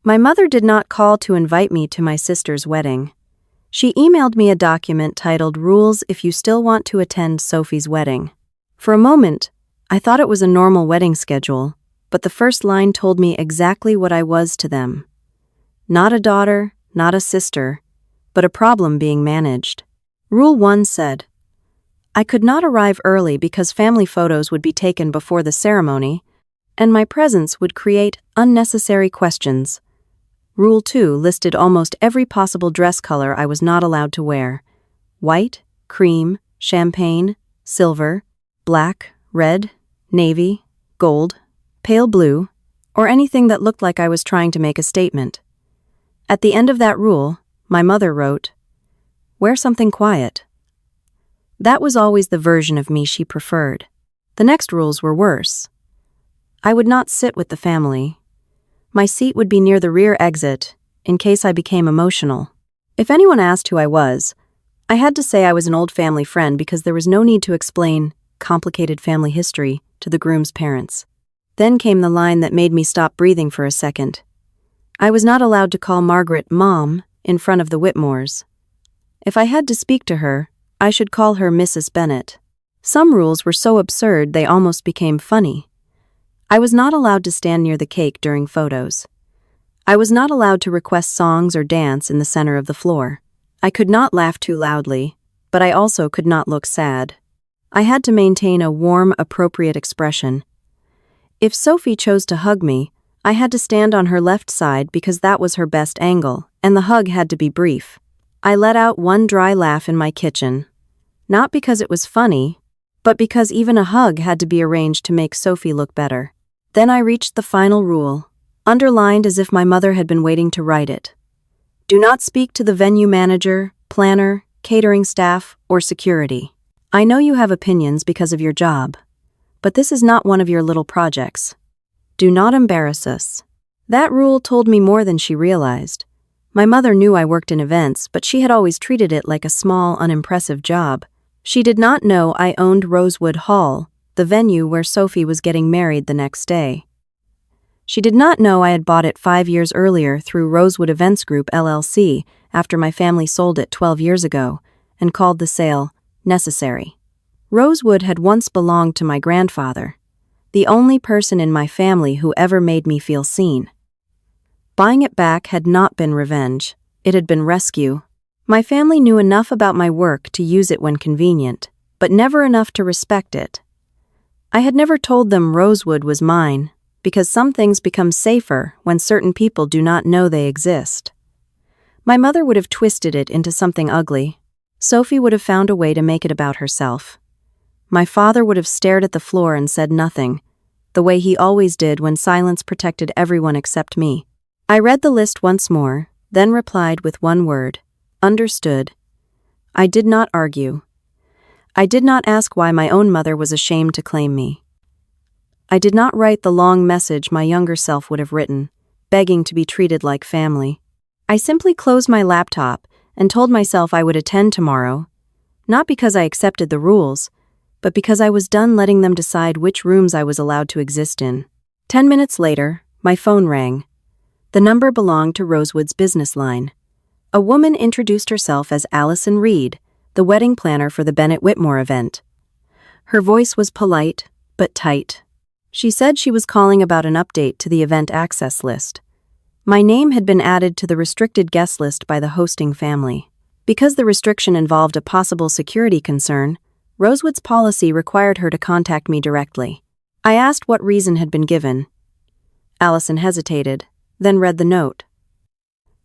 My mother did not call to invite me to my sister's wedding. She emailed me a document titled Rules If You Still Want to Attend Sophie's Wedding. For a moment, I thought it was a normal wedding schedule, but the first line told me exactly what I was to them. Not a daughter, not a sister, but a problem being managed. Rule 1 said, I could not arrive early because family photos would be taken before the ceremony, and my presence would create unnecessary questions. Rule 2 listed almost every possible dress color I was not allowed to wear: white, cream, champagne, silver, black, red, navy, gold, pale blue, or anything that looked like I was trying to make a statement. At the end of that rule, my mother wrote, wear something quiet. That was always the version of me she preferred. The next rules were worse. I would not sit with the family. My seat would be near the rear exit, in case I became emotional. If anyone asked who I was, I had to say I was an old family friend because there was no need to explain complicated family history to the groom's parents. Then came the line that made me stop breathing for a second. I was not allowed to call Margaret Mom in front of the Whitmores. If I had to speak to her, I should call her Mrs. Bennet. Some rules were so absurd they almost became funny. I was not allowed to stand near the cake during photos. I was not allowed to request songs or dance in the center of the floor. I could not laugh too loudly, but I also could not look sad. I had to maintain a warm, appropriate expression. If Sophie chose to hug me, I had to stand on her left side because that was her best angle, and the hug had to be brief. I let out one dry laugh in my kitchen. Not because it was funny, but because even a hug had to be arranged to make Sophie look better. Then I reached the final rule, underlined as if my mother had been waiting to write it. Do not speak to the venue manager, planner, catering staff, or security. I know you have opinions because of your job, but this is not one of your little projects. Do not embarrass us. That rule told me more than she realized. My mother knew I worked in events, but she had always treated it like a small, unimpressive job. She did not know I owned Rosewood Hall, the venue where Sophie was getting married the next day. She did not know I had bought it 5 years earlier through Rosewood Events Group LLC after my family sold it 12 years ago and called the sale necessary. Rosewood had once belonged to my grandfather, the only person in my family who ever made me feel seen. Buying it back had not been revenge, it had been rescue. My family knew enough about my work to use it when convenient, but never enough to respect it. I had never told them Rosewood was mine, because some things become safer when certain people do not know they exist. My mother would have twisted it into something ugly. Sophie would have found a way to make it about herself. My father would have stared at the floor and said nothing, the way he always did when silence protected everyone except me. I read the list once more, then replied with one word: understood. I did not argue. I did not ask why my own mother was ashamed to claim me. I did not write the long message my younger self would have written, begging to be treated like family. I simply closed my laptop and told myself I would attend tomorrow, not because I accepted the rules, but because I was done letting them decide which rooms I was allowed to exist in. 10 minutes later, my phone rang. The number belonged to Rosewood's business line. A woman introduced herself as Allison Reed, the wedding planner for the Bennett Whitmore event. Her voice was polite, but tight. She said she was calling about an update to the event access list. My name had been added to the restricted guest list by the hosting family. Because the restriction involved a possible security concern, Rosewood's policy required her to contact me directly. I asked what reason had been given. Allison hesitated, then read the note.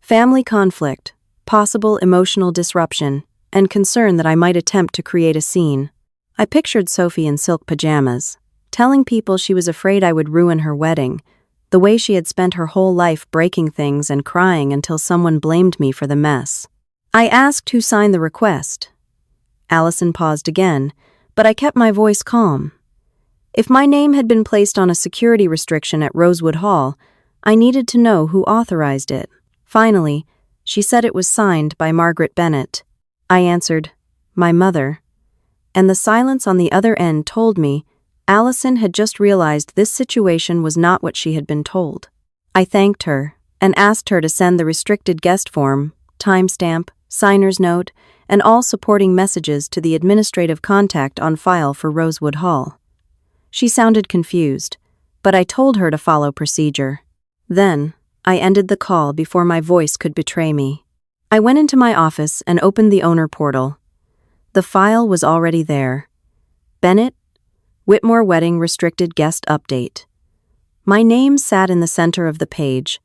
Family conflict, possible emotional disruption, and concern that I might attempt to create a scene. I pictured Sophie in silk pajamas, telling people she was afraid I would ruin her wedding, the way she had spent her whole life breaking things and crying until someone blamed me for the mess. I asked who signed the request. Allison paused again, but I kept my voice calm. If my name had been placed on a security restriction at Rosewood Hall, I needed to know who authorized it. Finally, she said it was signed by Margaret Bennet. I answered, my mother. And the silence on the other end told me Allison had just realized this situation was not what she had been told. I thanked her, and asked her to send the restricted guest form, timestamp, signer's note, and all supporting messages to the administrative contact on file for Rosewood Hall. She sounded confused, but I told her to follow procedure. Then, I ended the call before my voice could betray me. I went into my office and opened the owner portal. The file was already there. Bennett, Whitmore Wedding Restricted Guest Update. My name sat in the center of the page,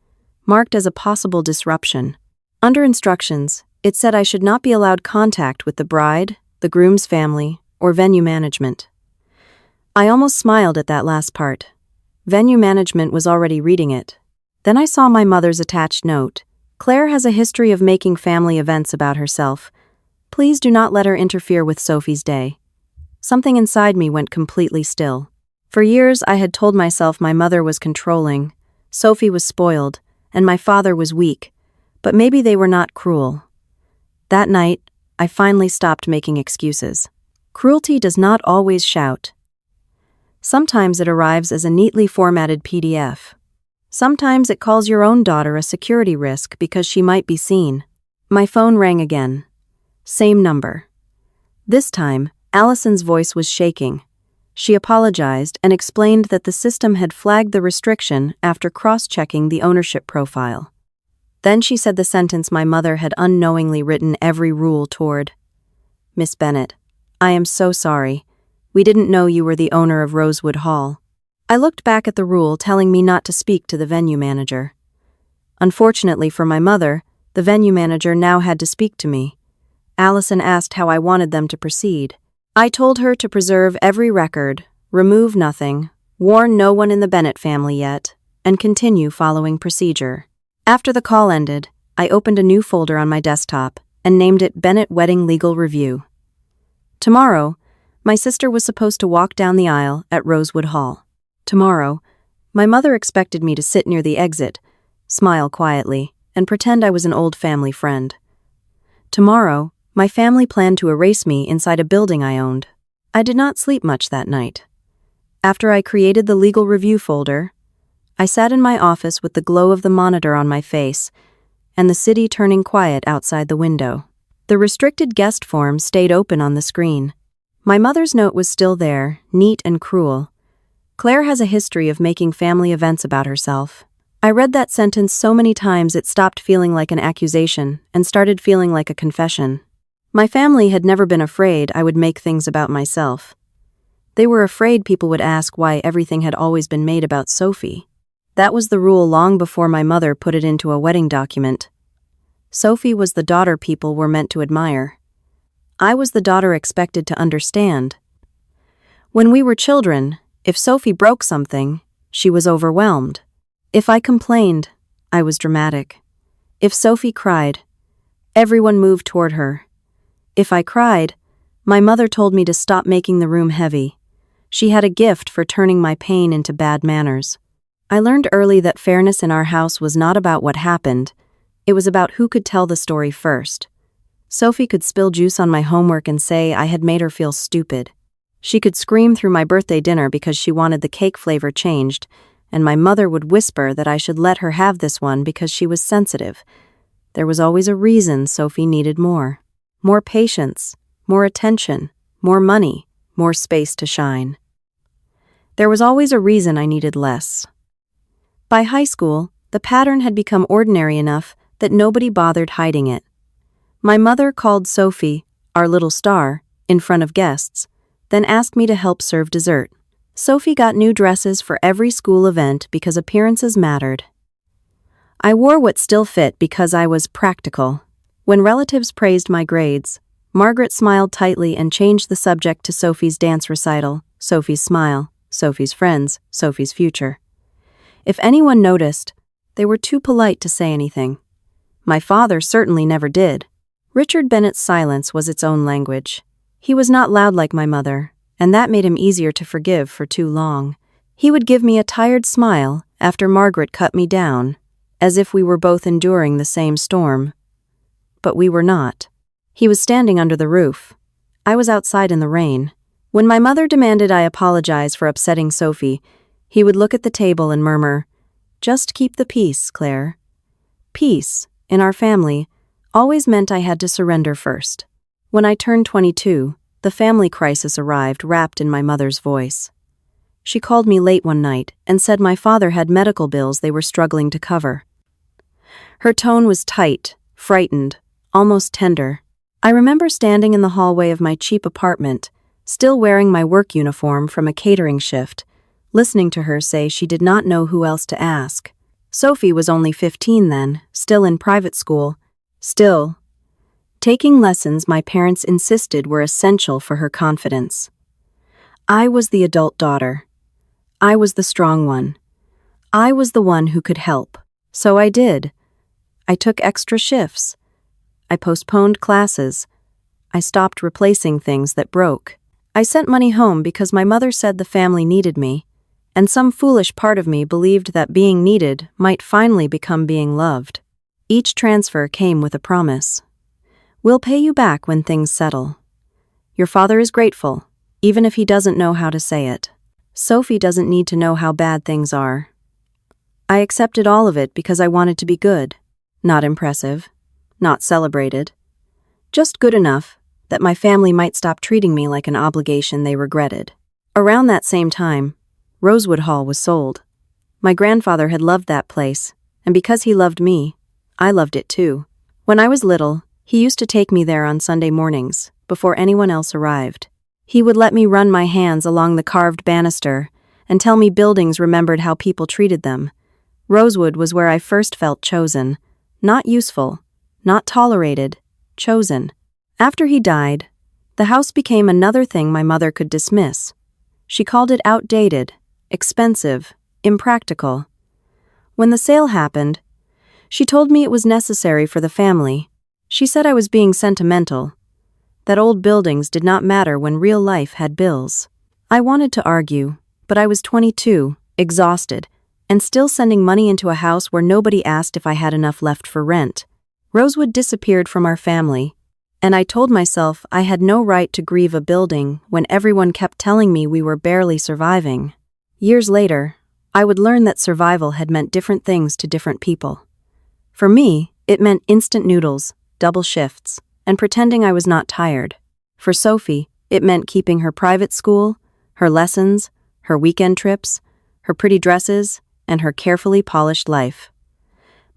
marked as a possible disruption. Under instructions, it said I should not be allowed contact with the bride, the groom's family, or venue management. I almost smiled at that last part. Venue management was already reading it. Then I saw my mother's attached note. Claire has a history of making family events about herself. Please do not let her interfere with Sophie's day. Something inside me went completely still. For years I had told myself my mother was controlling, Sophie was spoiled, and my father was weak, but maybe they were not cruel. That night, I finally stopped making excuses. Cruelty does not always shout. Sometimes it arrives as a neatly formatted PDF. Sometimes it calls your own daughter a security risk because she might be seen. My phone rang again. Same number. This time, Allison's voice was shaking. She apologized and explained that the system had flagged the restriction after cross-checking the ownership profile. Then she said the sentence my mother had unknowingly written every rule toward. Miss Bennett, I am so sorry. We didn't know you were the owner of Rosewood Hall. I looked back at the rule telling me not to speak to the venue manager. Unfortunately for my mother, the venue manager now had to speak to me. Allison asked how I wanted them to proceed. I told her to preserve every record, remove nothing, warn no one in the Bennett family yet, and continue following procedure. After the call ended, I opened a new folder on my desktop and named it Bennett Wedding Legal Review. Tomorrow, my sister was supposed to walk down the aisle at Rosewood Hall. Tomorrow, my mother expected me to sit near the exit, smile quietly, and pretend I was an old family friend. Tomorrow, my family planned to erase me inside a building I owned. I did not sleep much that night. After I created the legal review folder, I sat in my office with the glow of the monitor on my face and the city turning quiet outside the window. The restricted guest form stayed open on the screen. My mother's note was still there, neat and cruel. Claire has a history of making family events about herself. I read that sentence so many times it stopped feeling like an accusation and started feeling like a confession. My family had never been afraid I would make things about myself. They were afraid people would ask why everything had always been made about Sophie. That was the rule long before my mother put it into a wedding document. Sophie was the daughter people were meant to admire. I was the daughter expected to understand. When we were children, if Sophie broke something, she was overwhelmed. If I complained, I was dramatic. If Sophie cried, everyone moved toward her. If I cried, my mother told me to stop making the room heavy. She had a gift for turning my pain into bad manners. I learned early that fairness in our house was not about what happened. It was about who could tell the story first. Sophie could spill juice on my homework and say I had made her feel stupid. She could scream through my birthday dinner because she wanted the cake flavor changed, and my mother would whisper that I should let her have this one because she was sensitive. There was always a reason Sophie needed more. More patience, more attention, more money, more space to shine. There was always a reason I needed less. By high school, the pattern had become ordinary enough that nobody bothered hiding it. My mother called Sophie, our little star, in front of guests, then asked me to help serve dessert. Sophie got new dresses for every school event because appearances mattered. I wore what still fit because I was practical. When relatives praised my grades, Margaret smiled tightly and changed the subject to Sophie's dance recital, Sophie's smile, Sophie's friends, Sophie's future. If anyone noticed, they were too polite to say anything. My father certainly never did. Richard Bennett's silence was its own language. He was not loud like my mother, and that made him easier to forgive for too long. He would give me a tired smile after Margaret cut me down, as if we were both enduring the same storm. But we were not. He was standing under the roof. I was outside in the rain. When my mother demanded I apologize for upsetting Sophie, he would look at the table and murmur, "Just keep the peace, Claire." Peace, in our family, always meant I had to surrender first. When I turned 22, the family crisis arrived wrapped in my mother's voice. She called me late one night and said my father had medical bills they were struggling to cover. Her tone was tight, frightened, almost tender. I remember standing in the hallway of my cheap apartment, still wearing my work uniform from a catering shift, listening to her say she did not know who else to ask. Sophie was only 15 then, still in private school, still taking lessons my parents insisted were essential for her confidence. I was the adult daughter. I was the strong one. I was the one who could help. So I did. I took extra shifts. I postponed classes. I stopped replacing things that broke. I sent money home because my mother said the family needed me, and some foolish part of me believed that being needed might finally become being loved. Each transfer came with a promise. We'll pay you back when things settle. Your father is grateful, even if he doesn't know how to say it. Sophie doesn't need to know how bad things are. I accepted all of it because I wanted to be good, not impressive, not celebrated. Just good enough that my family might stop treating me like an obligation they regretted. Around that same time, Rosewood Hall was sold. My grandfather had loved that place, and because he loved me, I loved it too. When I was little, he used to take me there on Sunday mornings, before anyone else arrived. He would let me run my hands along the carved banister and tell me buildings remembered how people treated them. Rosewood was where I first felt chosen, not useful, not tolerated, chosen. After he died, the house became another thing my mother could dismiss. She called it outdated, expensive, impractical. When the sale happened, she told me it was necessary for the family. She said I was being sentimental, that old buildings did not matter when real life had bills. I wanted to argue, but I was 22, exhausted, and still sending money into a house where nobody asked if I had enough left for rent. Rosewood disappeared from our family, and I told myself I had no right to grieve a building when everyone kept telling me we were barely surviving. Years later, I would learn that survival had meant different things to different people. For me, it meant instant noodles, double shifts, and pretending I was not tired. For Sophie, it meant keeping her private school, her lessons, her weekend trips, her pretty dresses, and her carefully polished life.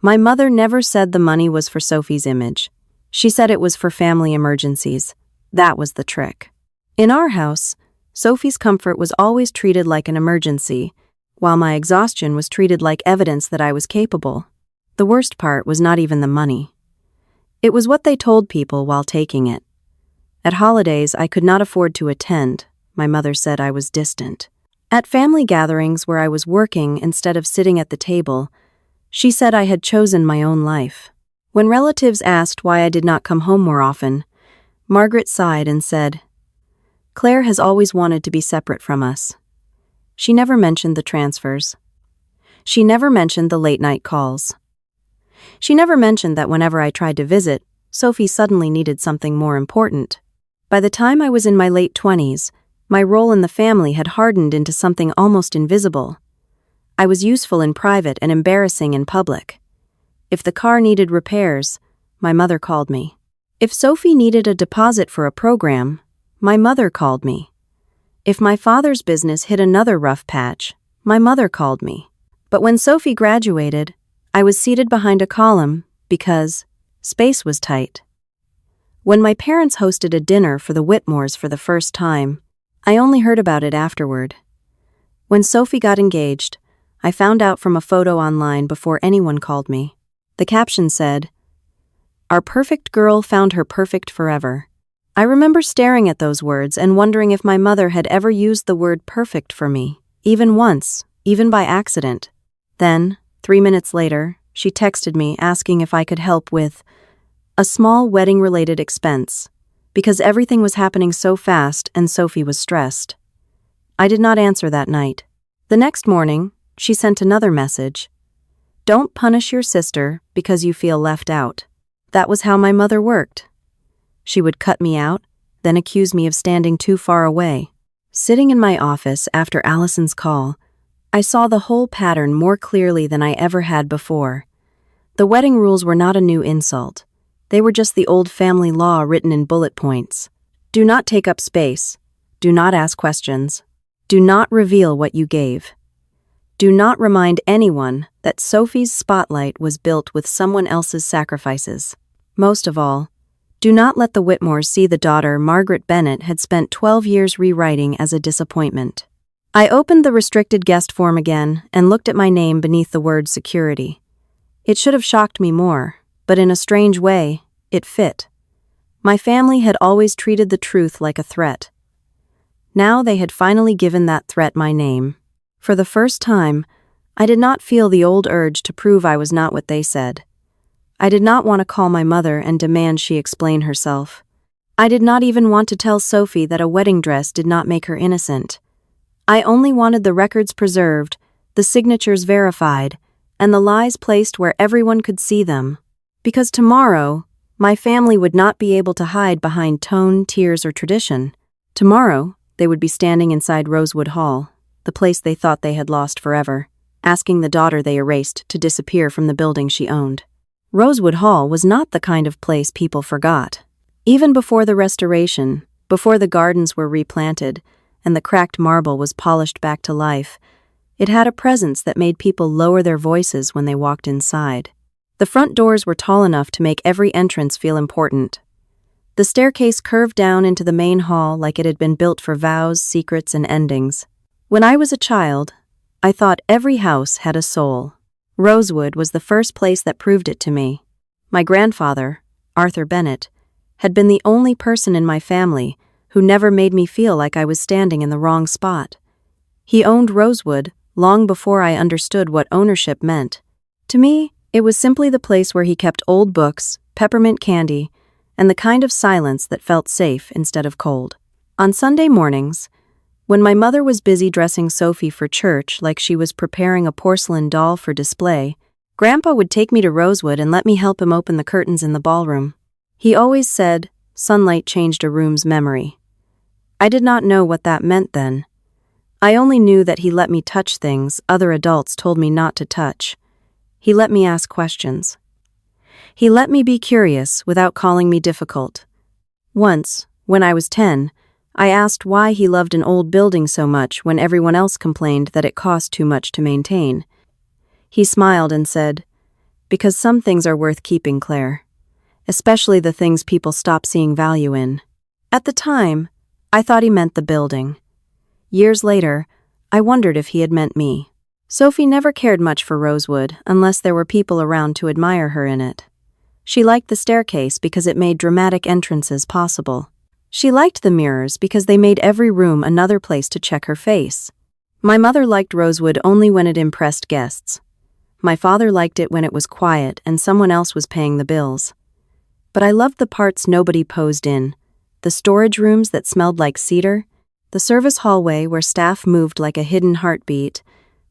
My mother never said the money was for Sophie's image. She said it was for family emergencies. That was the trick. In our house, Sophie's comfort was always treated like an emergency, while my exhaustion was treated like evidence that I was capable. The worst part was not even the money. It was what they told people while taking it. At holidays, I could not afford to attend. My mother said I was distant. At family gatherings where I was working instead of sitting at the table, she said I had chosen my own life. When relatives asked why I did not come home more often, Margaret sighed and said, "Claire has always wanted to be separate from us." She never mentioned the transfers. She never mentioned the late-night calls. She never mentioned that whenever I tried to visit, Sophie suddenly needed something more important. By the time I was in my late 20s, my role in the family had hardened into something almost invisible. I was useful in private and embarrassing in public. If the car needed repairs, my mother called me. If Sophie needed a deposit for a program, my mother called me. If my father's business hit another rough patch, my mother called me. But when Sophie graduated, I was seated behind a column because space was tight. When my parents hosted a dinner for the Whitmores for the first time, I only heard about it afterward. When Sophie got engaged, I found out from a photo online before anyone called me. The caption said, "Our perfect girl found her perfect forever." I remember staring at those words and wondering if my mother had ever used the word perfect for me, even once, even by accident. Then, 3 minutes later, she texted me asking if I could help with a small wedding-related expense, because everything was happening so fast and Sophie was stressed. I did not answer that night. The next morning, she sent another message. "Don't punish your sister because you feel left out." That was how my mother worked. She would cut me out, then accuse me of standing too far away. Sitting in my office after Allison's call, I saw the whole pattern more clearly than I ever had before. The wedding rules were not a new insult. They were just the old family law written in bullet points. Do not take up space. Do not ask questions. Do not reveal what you gave. Do not remind anyone that Sophie's spotlight was built with someone else's sacrifices. Most of all, do not let the Whitmores see the daughter Margaret Bennett had spent 12 years rewriting as a disappointment. I opened the restricted guest form again and looked at my name beneath the word security. It should have shocked me more, but in a strange way, it fit. My family had always treated the truth like a threat. Now they had finally given that threat my name. For the first time, I did not feel the old urge to prove I was not what they said. I did not want to call my mother and demand she explain herself. I did not even want to tell Sophie that a wedding dress did not make her innocent. I only wanted the records preserved, the signatures verified, and the lies placed where everyone could see them. Because tomorrow, my family would not be able to hide behind tone, tears, or tradition. Tomorrow, they would be standing inside Rosewood Hall, the place they thought they had lost forever, asking the daughter they erased to disappear from the building she owned. Rosewood Hall was not the kind of place people forgot. Even before the restoration, before the gardens were replanted, and the cracked marble was polished back to life, it had a presence that made people lower their voices when they walked inside. The front doors were tall enough to make every entrance feel important. The staircase curved down into the main hall like it had been built for vows, secrets, and endings. When I was a child, I thought every house had a soul. Rosewood was the first place that proved it to me. My grandfather, Arthur Bennett, had been the only person in my family who never made me feel like I was standing in the wrong spot. He owned Rosewood long before I understood what ownership meant. To me, it was simply the place where he kept old books, peppermint candy, and the kind of silence that felt safe instead of cold. On Sunday mornings, when my mother was busy dressing Sophie for church like she was preparing a porcelain doll for display, Grandpa would take me to Rosewood and let me help him open the curtains in the ballroom. He always said, sunlight changed a room's memory. I did not know what that meant then. I only knew that he let me touch things other adults told me not to touch. He let me ask questions. He let me be curious without calling me difficult. Once, when I was 10, I asked why he loved an old building so much when everyone else complained that it cost too much to maintain. He smiled and said, "Because some things are worth keeping, Claire. Especially the things people stop seeing value in." At the time, I thought he meant the building. Years later, I wondered if he had meant me. Sophie never cared much for Rosewood unless there were people around to admire her in it. She liked the staircase because it made dramatic entrances possible. She liked the mirrors because they made every room another place to check her face. My mother liked Rosewood only when it impressed guests. My father liked it when it was quiet and someone else was paying the bills. But I loved the parts nobody posed in, the storage rooms that smelled like cedar, the service hallway where staff moved like a hidden heartbeat,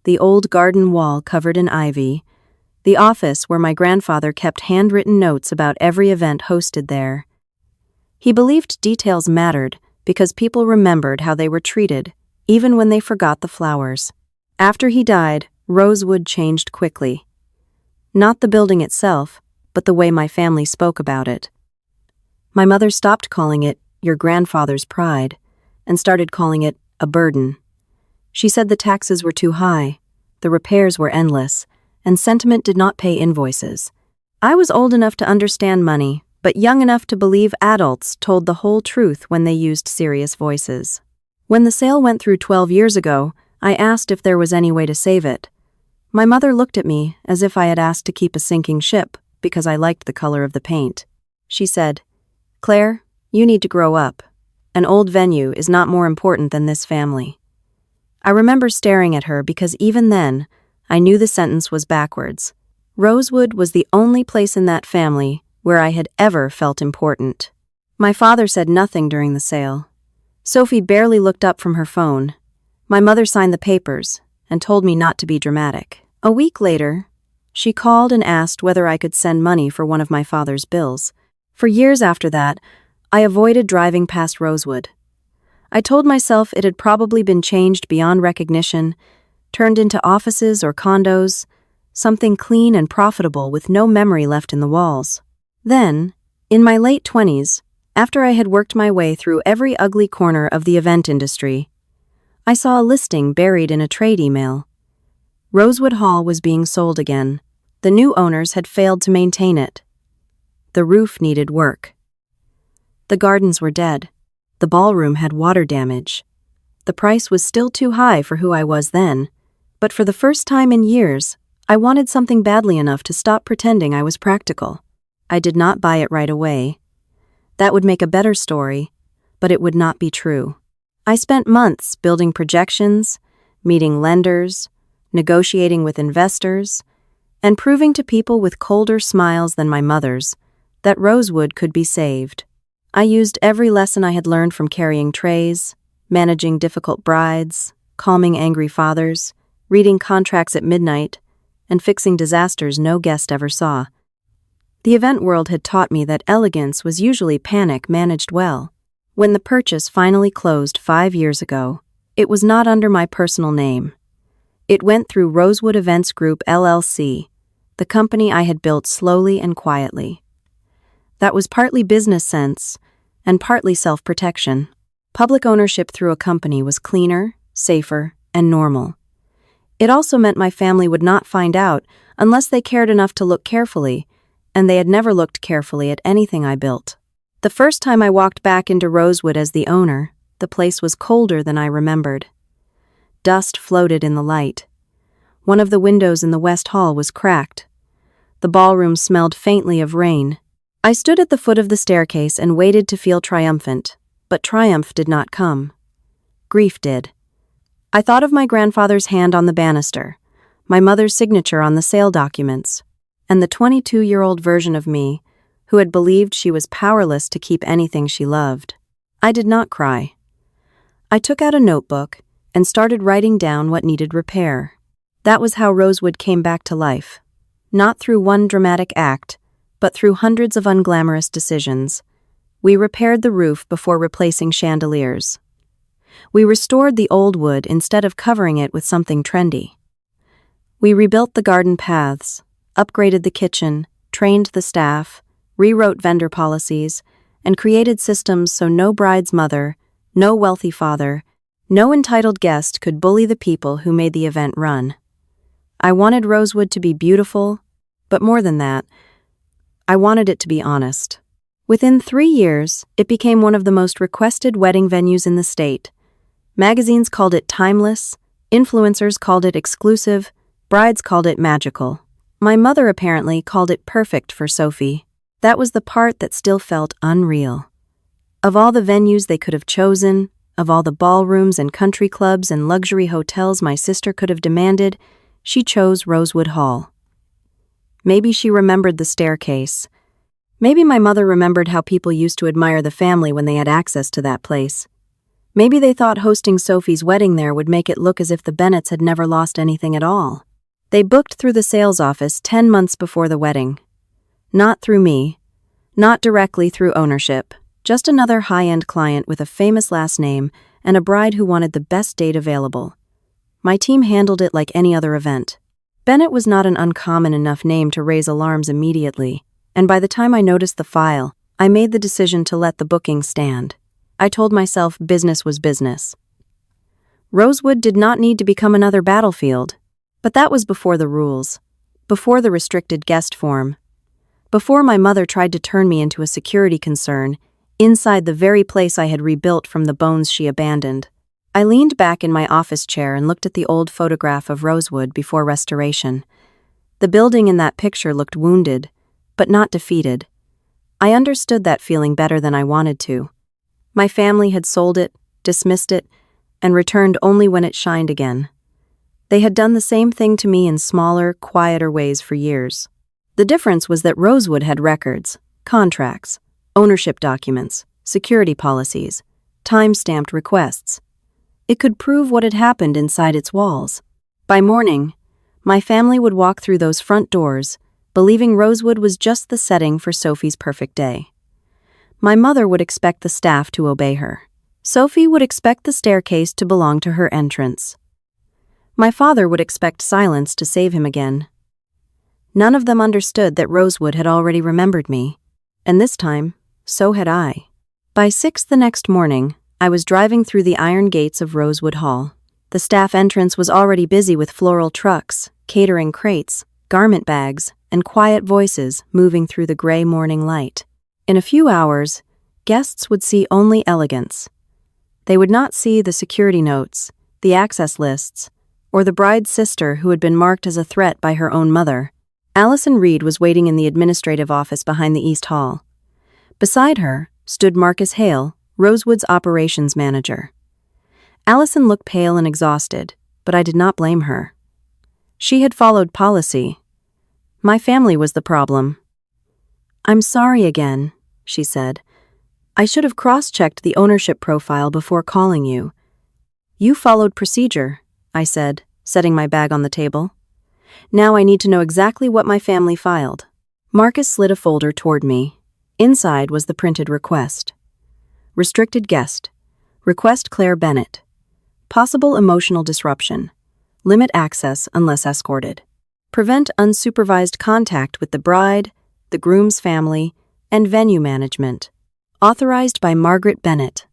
the old garden wall covered in ivy, the office where my grandfather kept handwritten notes about every event hosted there. He believed details mattered because people remembered how they were treated, even when they forgot the flowers. After he died, Rosewood changed quickly. Not the building itself, but the way my family spoke about it. My mother stopped calling it your grandfather's pride and started calling it a burden. She said the taxes were too high, the repairs were endless, and sentiment did not pay invoices. I was old enough to understand money, but young enough to believe adults told the whole truth when they used serious voices. When the sale went through 12 years ago, I asked if there was any way to save it. My mother looked at me as if I had asked to keep a sinking ship because I liked the color of the paint. She said, "Claire, you need to grow up. An old venue is not more important than this family." I remember staring at her because even then, I knew the sentence was backwards. Rosewood was the only place in that family where I had ever felt important. My father said nothing during the sale. Sophie barely looked up from her phone. My mother signed the papers and told me not to be dramatic. A week later, she called and asked whether I could send money for one of my father's bills. For years after that, I avoided driving past Rosewood. I told myself it had probably been changed beyond recognition, turned into offices or condos, something clean and profitable with no memory left in the walls. Then, in my late 20s, after I had worked my way through every ugly corner of the event industry, I saw a listing buried in a trade email. Rosewood Hall was being sold again. The new owners had failed to maintain it. The roof needed work. The gardens were dead. The ballroom had water damage. The price was still too high for who I was then, but for the first time in years, I wanted something badly enough to stop pretending I was practical. I did not buy it right away. That would make a better story, but it would not be true. I spent months building projections, meeting lenders, negotiating with investors, and proving to people with colder smiles than my mother's that Rosewood could be saved. I used every lesson I had learned from carrying trays, managing difficult brides, calming angry fathers, reading contracts at midnight, and fixing disasters no guest ever saw. The event world had taught me that elegance was usually panic managed well. When the purchase finally closed 5 years ago, it was not under my personal name. It went through Rosewood Events Group LLC, the company I had built slowly and quietly. That was partly business sense and partly self-protection. Public ownership through a company was cleaner, safer, and normal. It also meant my family would not find out unless they cared enough to look carefully, and they had never looked carefully at anything I built. The first time I walked back into Rosewood as the owner, the place was colder than I remembered. Dust floated in the light. One of the windows in the West Hall was cracked. The ballroom smelled faintly of rain. I stood at the foot of the staircase and waited to feel triumphant, but triumph did not come. Grief did. I thought of my grandfather's hand on the banister, my mother's signature on the sale documents, and the 22-year-old version of me who had believed she was powerless to keep anything she loved. I did not cry. I took out a notebook and started writing down what needed repair. That was how Rosewood came back to life. Not through one dramatic act, but through hundreds of unglamorous decisions. We repaired the roof before replacing chandeliers. We restored the old wood instead of covering it with something trendy. We rebuilt the garden paths, upgraded the kitchen, trained the staff, rewrote vendor policies, and created systems so no bride's mother, no wealthy father, no entitled guest could bully the people who made the event run. I wanted Rosewood to be beautiful, but more than that, I wanted it to be honest. Within 3 years, it became one of the most requested wedding venues in the state. Magazines called it timeless, influencers called it exclusive, brides called it magical. My mother apparently called it perfect for Sophie. That was the part that still felt unreal. Of all the venues they could have chosen, of all the ballrooms and country clubs and luxury hotels my sister could have demanded, she chose Rosewood Hall. Maybe she remembered the staircase. Maybe my mother remembered how people used to admire the family when they had access to that place. Maybe they thought hosting Sophie's wedding there would make it look as if the Bennetts had never lost anything at all. They booked through the sales office 10 months before the wedding. Not through me. Not directly through ownership. Just another high-end client with a famous last name and a bride who wanted the best date available. My team handled it like any other event. Bennett was not an uncommon enough name to raise alarms immediately, and by the time I noticed the file, I made the decision to let the booking stand. I told myself business was business. Rosewood did not need to become another battlefield, but that was before the rules, before the restricted guest form, before my mother tried to turn me into a security concern inside the very place I had rebuilt from the bones she abandoned. I leaned back in my office chair and looked at the old photograph of Rosewood before restoration. The building in that picture looked wounded, but not defeated. I understood that feeling better than I wanted to. My family had sold it, dismissed it, and returned only when it shined again. They had done the same thing to me in smaller, quieter ways for years. The difference was that Rosewood had records, contracts, ownership documents, security policies, time-stamped requests. It could prove what had happened inside its walls. By morning, my family would walk through those front doors, believing Rosewood was just the setting for Sophie's perfect day. My mother would expect the staff to obey her. Sophie would expect the staircase to belong to her entrance. My father would expect silence to save him again. None of them understood that Rosewood had already remembered me. And this time, so had I. By 6 the next morning, I was driving through the iron gates of Rosewood Hall. The staff entrance was already busy with floral trucks, catering crates, garment bags, and quiet voices moving through the gray morning light. In a few hours, guests would see only elegance. They would not see the security notes, the access lists, or the bride's sister who had been marked as a threat by her own mother. Allison Reed was waiting in the administrative office behind the East Hall. Beside her stood Marcus Hale, Rosewood's operations manager. Allison looked pale and exhausted, but I did not blame her. She had followed policy. My family was the problem. "I'm sorry again," she said. "I should have cross-checked the ownership profile before calling you." "You followed procedure," I said, setting my bag on the table. "Now I need to know exactly what my family filed." Marcus slid a folder toward me. Inside was the printed request. Restricted guest. Request Claire Bennett. Possible emotional disruption. Limit access unless escorted. Prevent unsupervised contact with the bride, the groom's family, and venue management. Authorized by Margaret Bennett.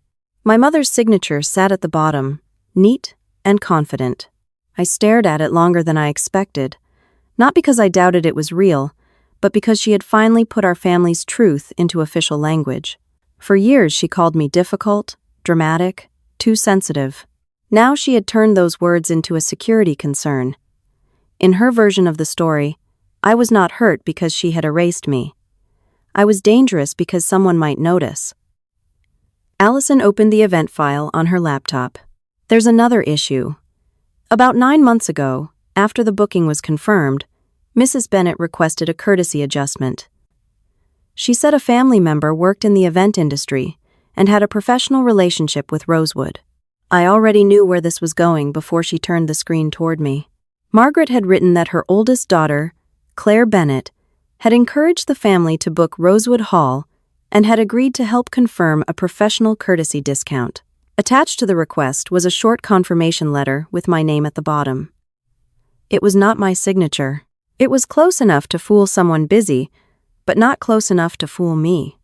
My mother's signature sat at the bottom, neat and confident. I stared at it longer than I expected, not because I doubted it was real, but because she had finally put our family's truth into official language. For years she called me difficult, dramatic, too sensitive. Now she had turned those words into a security concern. In her version of the story, I was not hurt because she had erased me. I was dangerous because someone might notice. Allison opened the event file on her laptop. There's another issue. About 9 months ago, after the booking was confirmed, Mrs. Bennett requested a courtesy adjustment. She said a family member worked in the event industry and had a professional relationship with Rosewood. I already knew where this was going before she turned the screen toward me. Margaret had written that her oldest daughter, Claire Bennett, had encouraged the family to book Rosewood Hall and had agreed to help confirm a professional courtesy discount. Attached to the request was a short confirmation letter with my name at the bottom. It was not my signature. It was close enough to fool someone busy, but not close enough to fool me.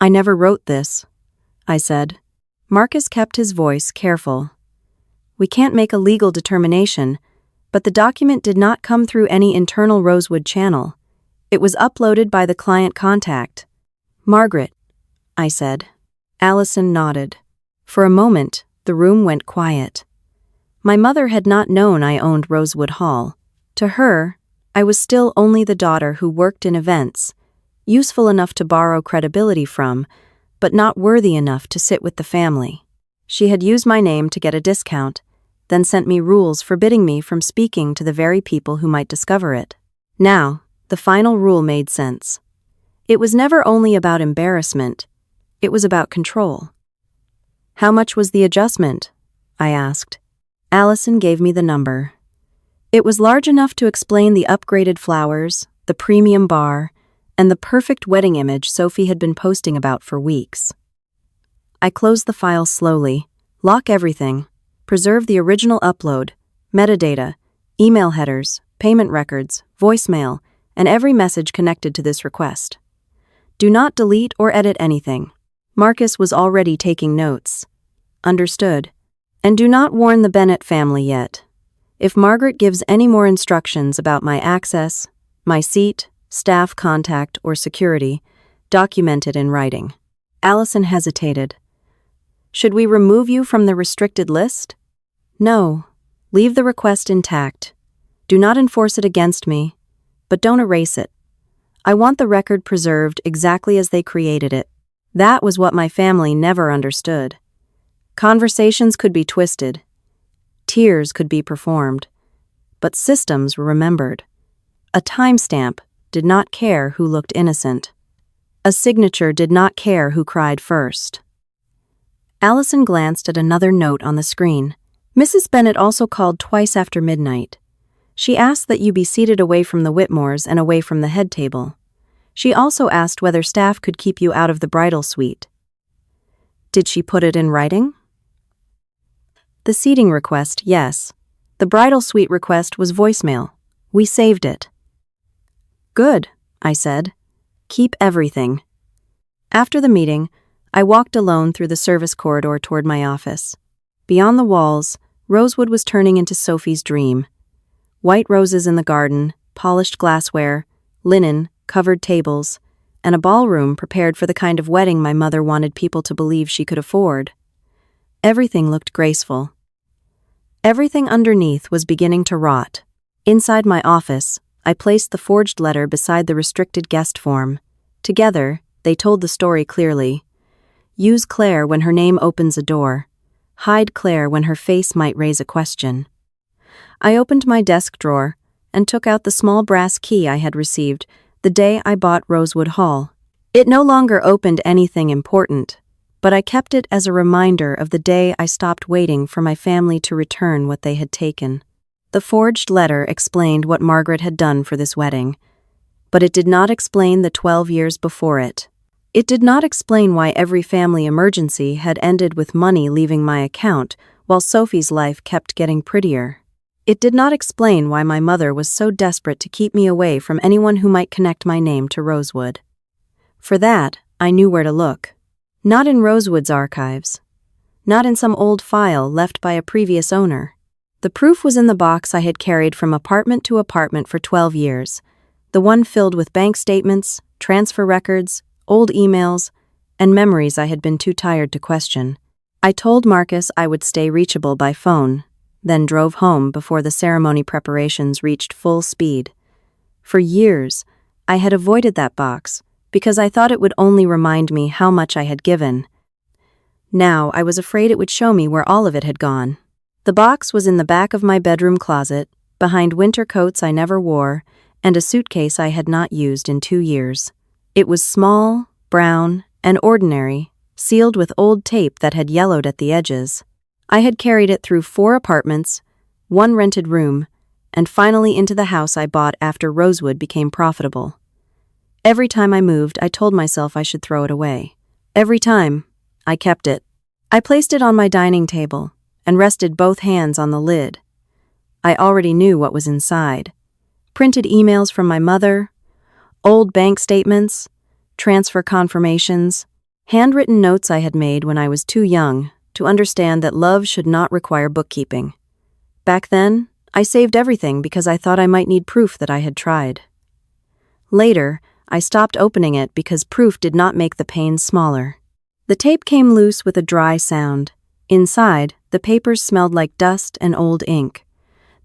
"I never wrote this," I said. Marcus kept his voice careful. "We can't make a legal determination, but the document did not come through any internal Rosewood channel. It was uploaded by the client contact." "Margaret," I said. Allison nodded. For a moment, the room went quiet. My mother had not known I owned Rosewood Hall. To her, I was still only the daughter who worked in events, useful enough to borrow credibility from, but not worthy enough to sit with the family. She had used my name to get a discount, then sent me rules forbidding me from speaking to the very people who might discover it. Now, the final rule made sense. It was never only about embarrassment, it was about control. "How much was the adjustment?" I asked. Allison gave me the number. It was large enough to explain the upgraded flowers, the premium bar, and the perfect wedding image Sophie had been posting about for weeks. I closed the file slowly, lock everything, preserve the original upload, metadata, email headers, payment records, voicemail, and every message connected to this request. Do not delete or edit anything. Marcus was already taking notes. Understood. And do not warn the Bennett family yet. If Margaret gives any more instructions about my access, my seat, staff contact, or security, document it in writing. Allison hesitated. "Should we remove you from the restricted list?" "No. Leave the request intact. Do not enforce it against me, but don't erase it. I want the record preserved exactly as they created it." That was what my family never understood. Conversations could be twisted. Tears could be performed. But systems were remembered. A timestamp did not care who looked innocent. A signature did not care who cried first. Allison glanced at another note on the screen. Mrs. Bennett also called twice after midnight. She asked that you be seated away from the Whitmores and away from the head table. She also asked whether staff could keep you out of the bridal suite. Did she put it in writing? The seating request, yes. The bridal suite request was voicemail. We saved it. Good, I said. Keep everything. After the meeting, I walked alone through the service corridor toward my office. Beyond the walls, Rosewood was turning into Sophie's dream. White roses in the garden, polished glassware, linen, covered tables, and a ballroom prepared for the kind of wedding my mother wanted people to believe she could afford. Everything looked graceful. Everything underneath was beginning to rot. Inside my office, I placed the forged letter beside the restricted guest form. Together, they told the story clearly. Use Claire when her name opens a door. Hide Claire when her face might raise a question. I opened my desk drawer and took out the small brass key I had received the day I bought Rosewood Hall. It no longer opened anything important, but I kept it as a reminder of the day I stopped waiting for my family to return what they had taken. The forged letter explained what Margaret had done for this wedding, but it did not explain the 12 years before it. It did not explain why every family emergency had ended with money leaving my account while Sophie's life kept getting prettier. It did not explain why my mother was so desperate to keep me away from anyone who might connect my name to Rosewood. For that, I knew where to look. Not in Rosewood's archives. Not in some old file left by a previous owner. The proof was in the box I had carried from apartment to apartment for 12 years, the one filled with bank statements, transfer records, old emails, and memories I had been too tired to question. I told Marcus I would stay reachable by phone, then drove home before the ceremony preparations reached full speed. For years, I had avoided that box because I thought it would only remind me how much I had given. Now I was afraid it would show me where all of it had gone. The box was in the back of my bedroom closet, behind winter coats I never wore, and a suitcase I had not used in 2 years. It was small, brown, and ordinary, sealed with old tape that had yellowed at the edges. I had carried it through 4 apartments, 1 rented room, and finally into the house I bought after Rosewood became profitable. Every time I moved, I told myself I should throw it away. Every time, I kept it. I placed it on my dining table and rested both hands on the lid. I already knew what was inside. Printed emails from my mother, old bank statements, transfer confirmations, handwritten notes I had made when I was too young to understand that love should not require bookkeeping. Back then, I saved everything because I thought I might need proof that I had tried. Later, I stopped opening it because proof did not make the pain smaller. The tape came loose with a dry sound. Inside, the papers smelled like dust and old ink.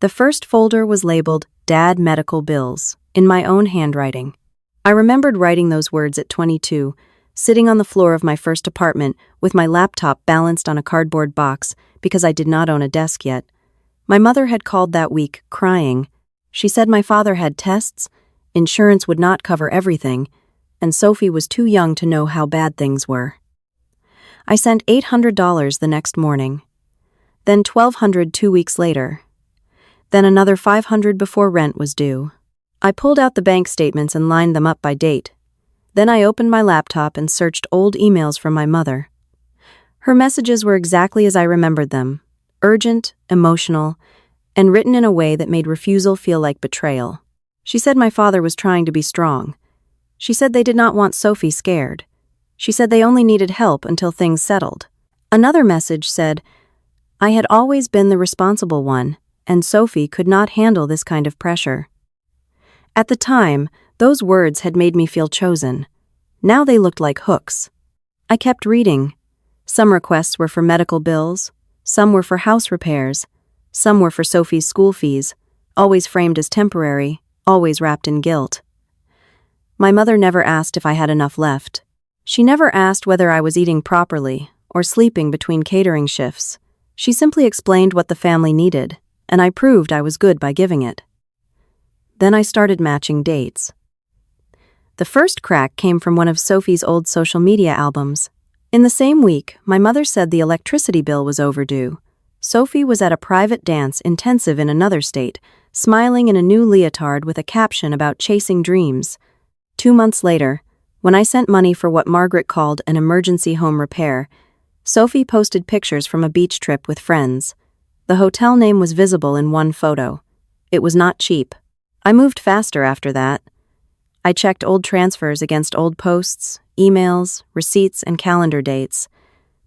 The first folder was labeled Dad Medical Bills, in my own handwriting. I remembered writing those words at 22, sitting on the floor of my first apartment with my laptop balanced on a cardboard box because I did not own a desk yet. My mother had called that week, crying. She said my father had tests, insurance would not cover everything, and Sophie was too young to know how bad things were. I sent $800 the next morning, then $1,200 2 weeks later, then another $500 before rent was due. I pulled out the bank statements and lined them up by date. Then I opened my laptop and searched old emails from my mother. Her messages were exactly as I remembered them, urgent, emotional, and written in a way that made refusal feel like betrayal. She said my father was trying to be strong. She said they did not want Sophie scared. She said they only needed help until things settled. Another message said, I had always been the responsible one, and Sophie could not handle this kind of pressure. At the time, those words had made me feel chosen. Now they looked like hooks. I kept reading. Some requests were for medical bills, some were for house repairs, some were for Sophie's school fees, always framed as temporary, always wrapped in guilt. My mother never asked if I had enough left. She never asked whether I was eating properly or sleeping between catering shifts. She simply explained what the family needed, and I proved I was good by giving it. Then I started matching dates. The first crack came from one of Sophie's old social media albums. In the same week, my mother said the electricity bill was overdue. Sophie was at a private dance intensive in another state, smiling in a new leotard with a caption about chasing dreams. 2 months later, when I sent money for what Margaret called an emergency home repair, Sophie posted pictures from a beach trip with friends. The hotel name was visible in one photo. It was not cheap. I moved faster after that. I checked old transfers against old posts, emails, receipts, and calendar dates.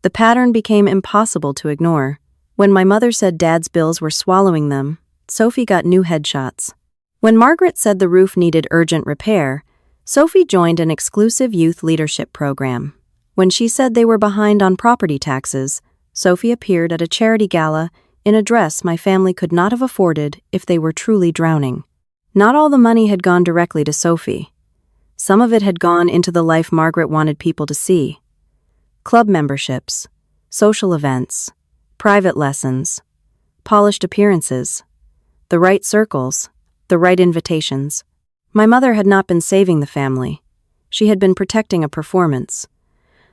The pattern became impossible to ignore. When my mother said Dad's bills were swallowing them, Sophie got new headshots. When Margaret said the roof needed urgent repair, Sophie joined an exclusive youth leadership program. When she said they were behind on property taxes, Sophie appeared at a charity gala in a dress my family could not have afforded if they were truly drowning. Not all the money had gone directly to Sophie. Some of it had gone into the life Margaret wanted people to see. Club memberships, social events, private lessons, polished appearances, the right circles, the right invitations. My mother had not been saving the family. She had been protecting a performance.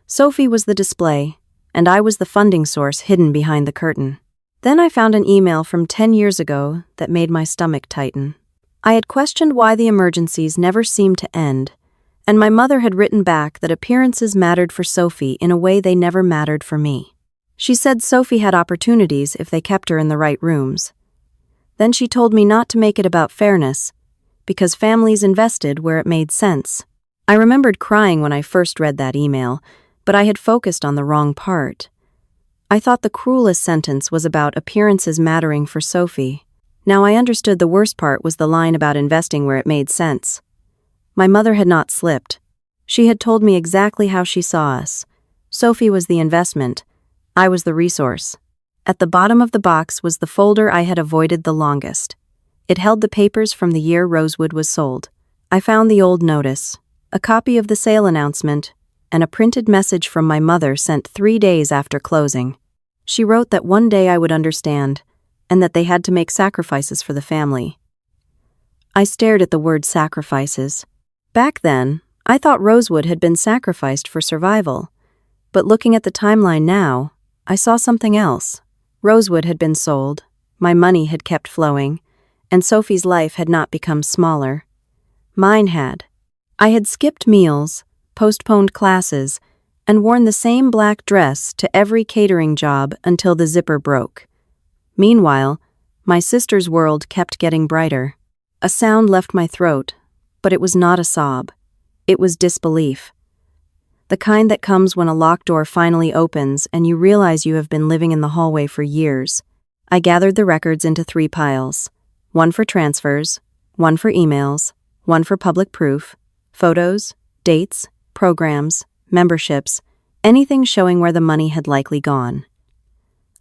Sophie was the display, and I was the funding source hidden behind the curtain. Then I found an email from 10 years ago that made my stomach tighten. I had questioned why the emergencies never seemed to end, and my mother had written back that appearances mattered for Sophie in a way they never mattered for me. She said Sophie had opportunities if they kept her in the right rooms. Then she told me not to make it about fairness, because families invested where it made sense. I remembered crying when I first read that email, but I had focused on the wrong part. I thought the cruelest sentence was about appearances mattering for Sophie. Now I understood the worst part was the line about investing where it made sense. My mother had not slipped. She had told me exactly how she saw us. Sophie was the investment. I was the resource. At the bottom of the box was the folder I had avoided the longest. It held the papers from the year Rosewood was sold. I found the old notice, a copy of the sale announcement, and a printed message from my mother sent 3 days after closing. She wrote that one day I would understand, and that they had to make sacrifices for the family. I stared at the word sacrifices. Back then, I thought Rosewood had been sacrificed for survival. But looking at the timeline now, I saw something else. Rosewood had been sold, my money had kept flowing, and Sophie's life had not become smaller. Mine had. I had skipped meals, postponed classes, and worn the same black dress to every catering job until the zipper broke. Meanwhile, my sister's world kept getting brighter. A sound left my throat, but it was not a sob. It was disbelief. The kind that comes when a locked door finally opens and you realize you have been living in the hallway for years. I gathered the records into 3 piles. One for transfers, one for emails, one for public proof, photos, dates, programs, memberships, anything showing where the money had likely gone.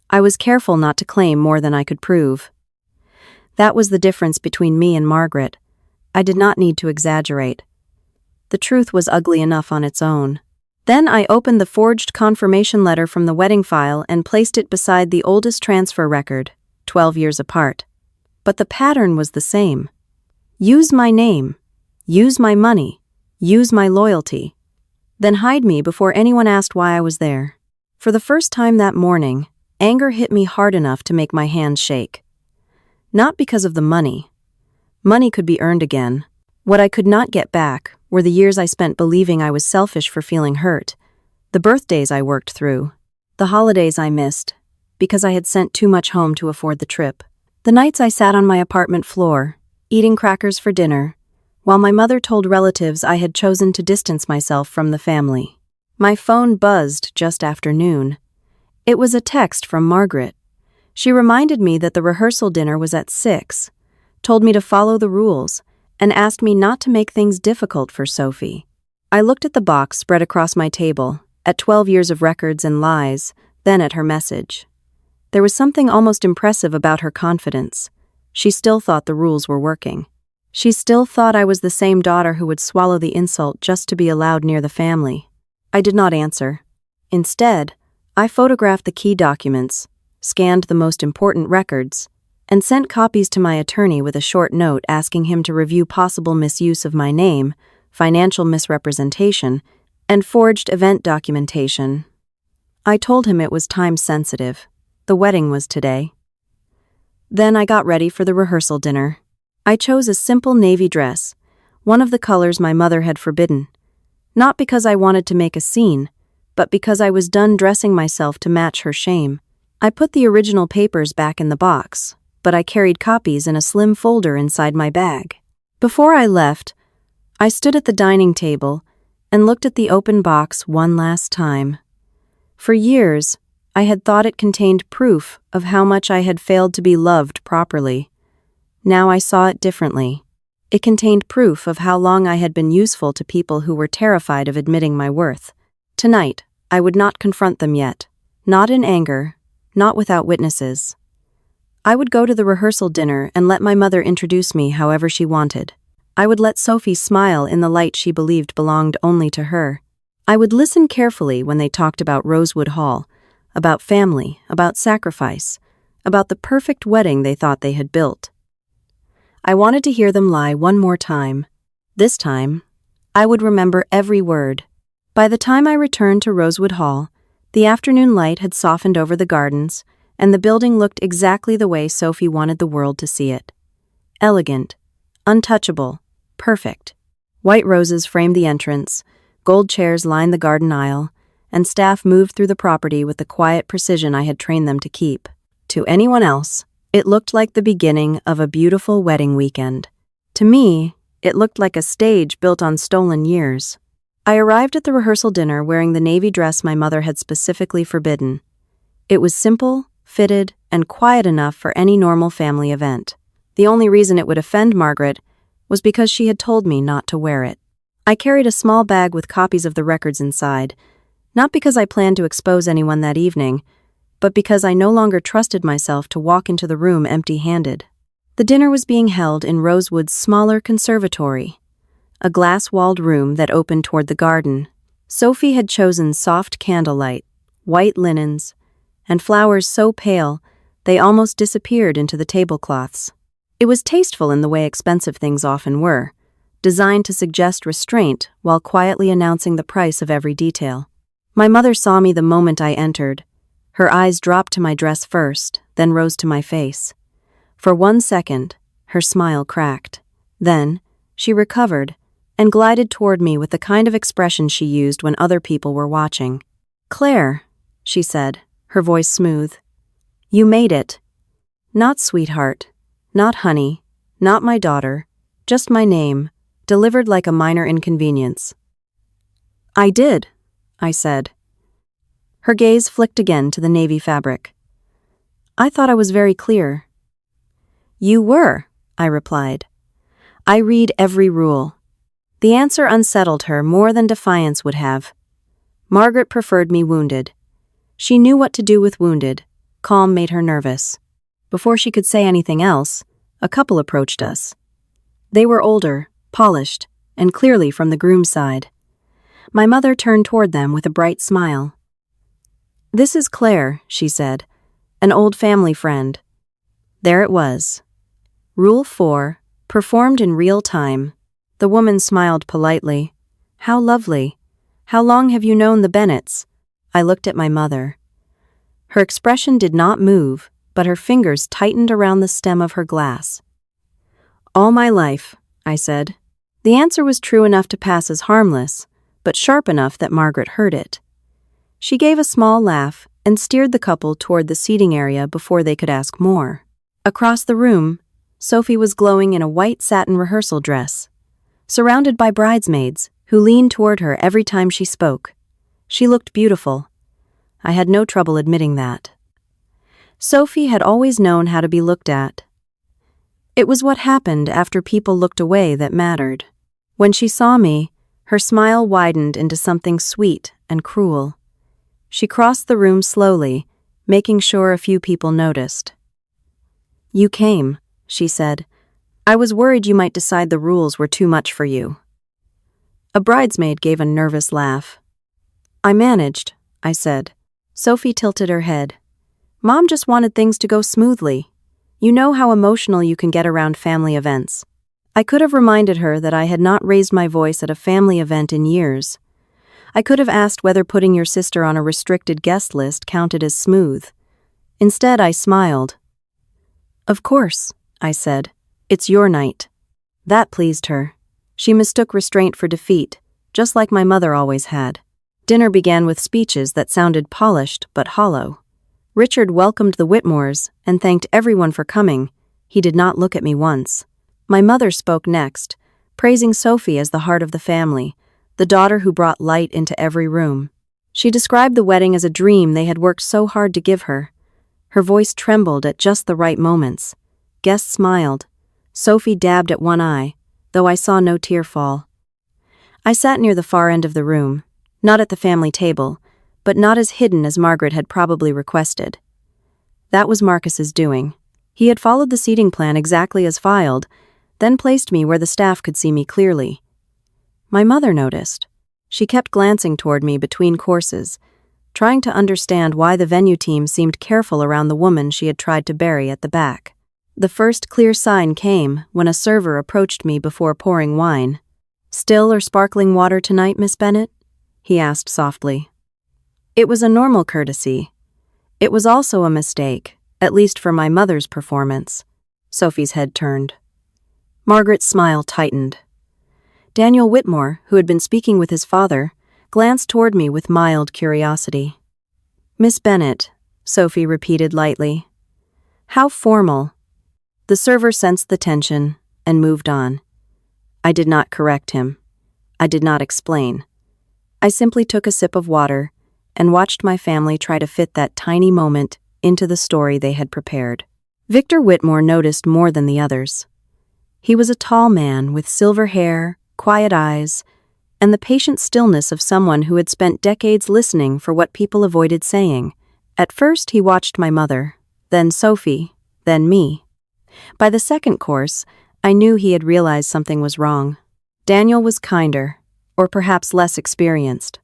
I was careful not to claim more than I could prove. That was the difference between me and Margaret. I did not need to exaggerate. The truth was ugly enough on its own. Then I opened the forged confirmation letter from the wedding file and placed it beside the oldest transfer record, 12 years apart. But the pattern was the same. Use my name. Use my money. Use my loyalty. Then hide me before anyone asked why I was there. For the first time that morning, anger hit me hard enough to make my hands shake. Not because of the money. Money could be earned again. What I could not get back were the years I spent believing I was selfish for feeling hurt, the birthdays I worked through, the holidays I missed because I had sent too much home to afford the trip, the nights I sat on my apartment floor, eating crackers for dinner, while my mother told relatives I had chosen to distance myself from the family. My phone buzzed just after noon. It was a text from Margaret. She reminded me that the rehearsal dinner was at 6, told me to follow the rules, and asked me not to make things difficult for Sophie. I looked at the box spread across my table, at 12 years of records and lies, then at her message. There was something almost impressive about her confidence. She still thought the rules were working. She still thought I was the same daughter who would swallow the insult just to be allowed near the family. I did not answer. Instead, I photographed the key documents, scanned the most important records, and sent copies to my attorney with a short note asking him to review possible misuse of my name, financial misrepresentation, and forged event documentation. I told him it was time-sensitive. The wedding was today. Then I got ready for the rehearsal dinner. I chose a simple navy dress, one of the colors my mother had forbidden. Not because I wanted to make a scene, but because I was done dressing myself to match her shame. I put the original papers back in the box, but I carried copies in a slim folder inside my bag. Before I left, I stood at the dining table and looked at the open box one last time. For years, I had thought it contained proof of how much I had failed to be loved properly. Now I saw it differently. It contained proof of how long I had been useful to people who were terrified of admitting my worth. Tonight, I would not confront them yet. Not in anger, not without witnesses. I would go to the rehearsal dinner and let my mother introduce me however she wanted. I would let Sophie smile in the light she believed belonged only to her. I would listen carefully when they talked about Rosewood Hall, about family, about sacrifice, about the perfect wedding they thought they had built. I wanted to hear them lie one more time. This time, I would remember every word. By the time I returned to Rosewood Hall, the afternoon light had softened over the gardens, and the building looked exactly the way Sophie wanted the world to see it. Elegant, untouchable, perfect. White roses framed the entrance, gold chairs lined the garden aisle, and staff moved through the property with the quiet precision I had trained them to keep. To anyone else, it looked like the beginning of a beautiful wedding weekend. To me, it looked like a stage built on stolen years. I arrived at the rehearsal dinner wearing the navy dress my mother had specifically forbidden. It was simple, fitted, and quiet enough for any normal family event. The only reason it would offend Margaret was because she had told me not to wear it. I carried a small bag with copies of the records inside, not because I planned to expose anyone that evening, but because I no longer trusted myself to walk into the room empty-handed. The dinner was being held in Rosewood's smaller conservatory, a glass-walled room that opened toward the garden. Sophie had chosen soft candlelight, white linens, and flowers so pale they almost disappeared into the tablecloths. It was tasteful in the way expensive things often were, designed to suggest restraint while quietly announcing the price of every detail. My mother saw me the moment I entered. Her eyes dropped to my dress first, then rose to my face. For 1 second, her smile cracked. Then, she recovered and glided toward me with the kind of expression she used when other people were watching. "Claire," she said, her voice smooth. "You made it. Not sweetheart, not honey, not my daughter, just my name, delivered like a minor inconvenience." "I did," I said. Her gaze flicked again to the navy fabric. "I thought I was very clear." "You were," I replied. "I read every rule." The answer unsettled her more than defiance would have. Margaret preferred me wounded. She knew what to do with wounded. Calm made her nervous. Before she could say anything else, a couple approached us. They were older, polished, and clearly from the groom's side. My mother turned toward them with a bright smile. "This is Claire," she said, "an old family friend." There it was. Rule 4, performed in real time. The woman smiled politely. "How lovely. How long have you known the Bennets?" I looked at my mother. Her expression did not move, but her fingers tightened around the stem of her glass. "All my life," I said. The answer was true enough to pass as harmless, but sharp enough that Margaret heard it. She gave a small laugh and steered the couple toward the seating area before they could ask more. Across the room, Sophie was glowing in a white satin rehearsal dress, surrounded by bridesmaids who leaned toward her every time she spoke. She looked beautiful. I had no trouble admitting that. Sophie had always known how to be looked at. It was what happened after people looked away that mattered. When she saw me, her smile widened into something sweet and cruel. She crossed the room slowly, making sure a few people noticed. "You came," she said. "I was worried you might decide the rules were too much for you." A bridesmaid gave a nervous laugh. "I managed," I said. Sophie tilted her head. "Mom just wanted things to go smoothly. You know how emotional you can get around family events." I could have reminded her that I had not raised my voice at a family event in years. I could have asked whether putting your sister on a restricted guest list counted as smooth. Instead, I smiled. "Of course," I said. "It's your night." That pleased her. She mistook restraint for defeat, just like my mother always had. Dinner began with speeches that sounded polished but hollow. Richard welcomed the Whitmores and thanked everyone for coming. He did not look at me once. My mother spoke next, praising Sophie as the heart of the family, the daughter who brought light into every room. She described the wedding as a dream they had worked so hard to give her. Her voice trembled at just the right moments. Guests smiled. Sophie dabbed at one eye, though I saw no tear fall. I sat near the far end of the room, not at the family table, but not as hidden as Margaret had probably requested. That was Marcus's doing. He had followed the seating plan exactly as filed, then placed me where the staff could see me clearly. My mother noticed. She kept glancing toward me between courses, trying to understand why the venue team seemed careful around the woman she had tried to bury at the back. The first clear sign came when a server approached me before pouring wine. "Still or sparkling water tonight, Miss Bennet?" he asked softly. It was a normal courtesy. It was also a mistake, at least for my mother's performance. Sophie's head turned. Margaret's smile tightened. Daniel Whitmore, who had been speaking with his father, glanced toward me with mild curiosity. "Miss Bennet," Sophie repeated lightly. "How formal." The server sensed the tension and moved on. I did not correct him. I did not explain. I simply took a sip of water and watched my family try to fit that tiny moment into the story they had prepared. Victor Whitmore noticed more than the others. He was a tall man with silver hair, quiet eyes, and the patient stillness of someone who had spent decades listening for what people avoided saying. At first he watched my mother, then Sophie, then me. By the second course, I knew he had realized something was wrong. Daniel was kinder, or perhaps less experienced.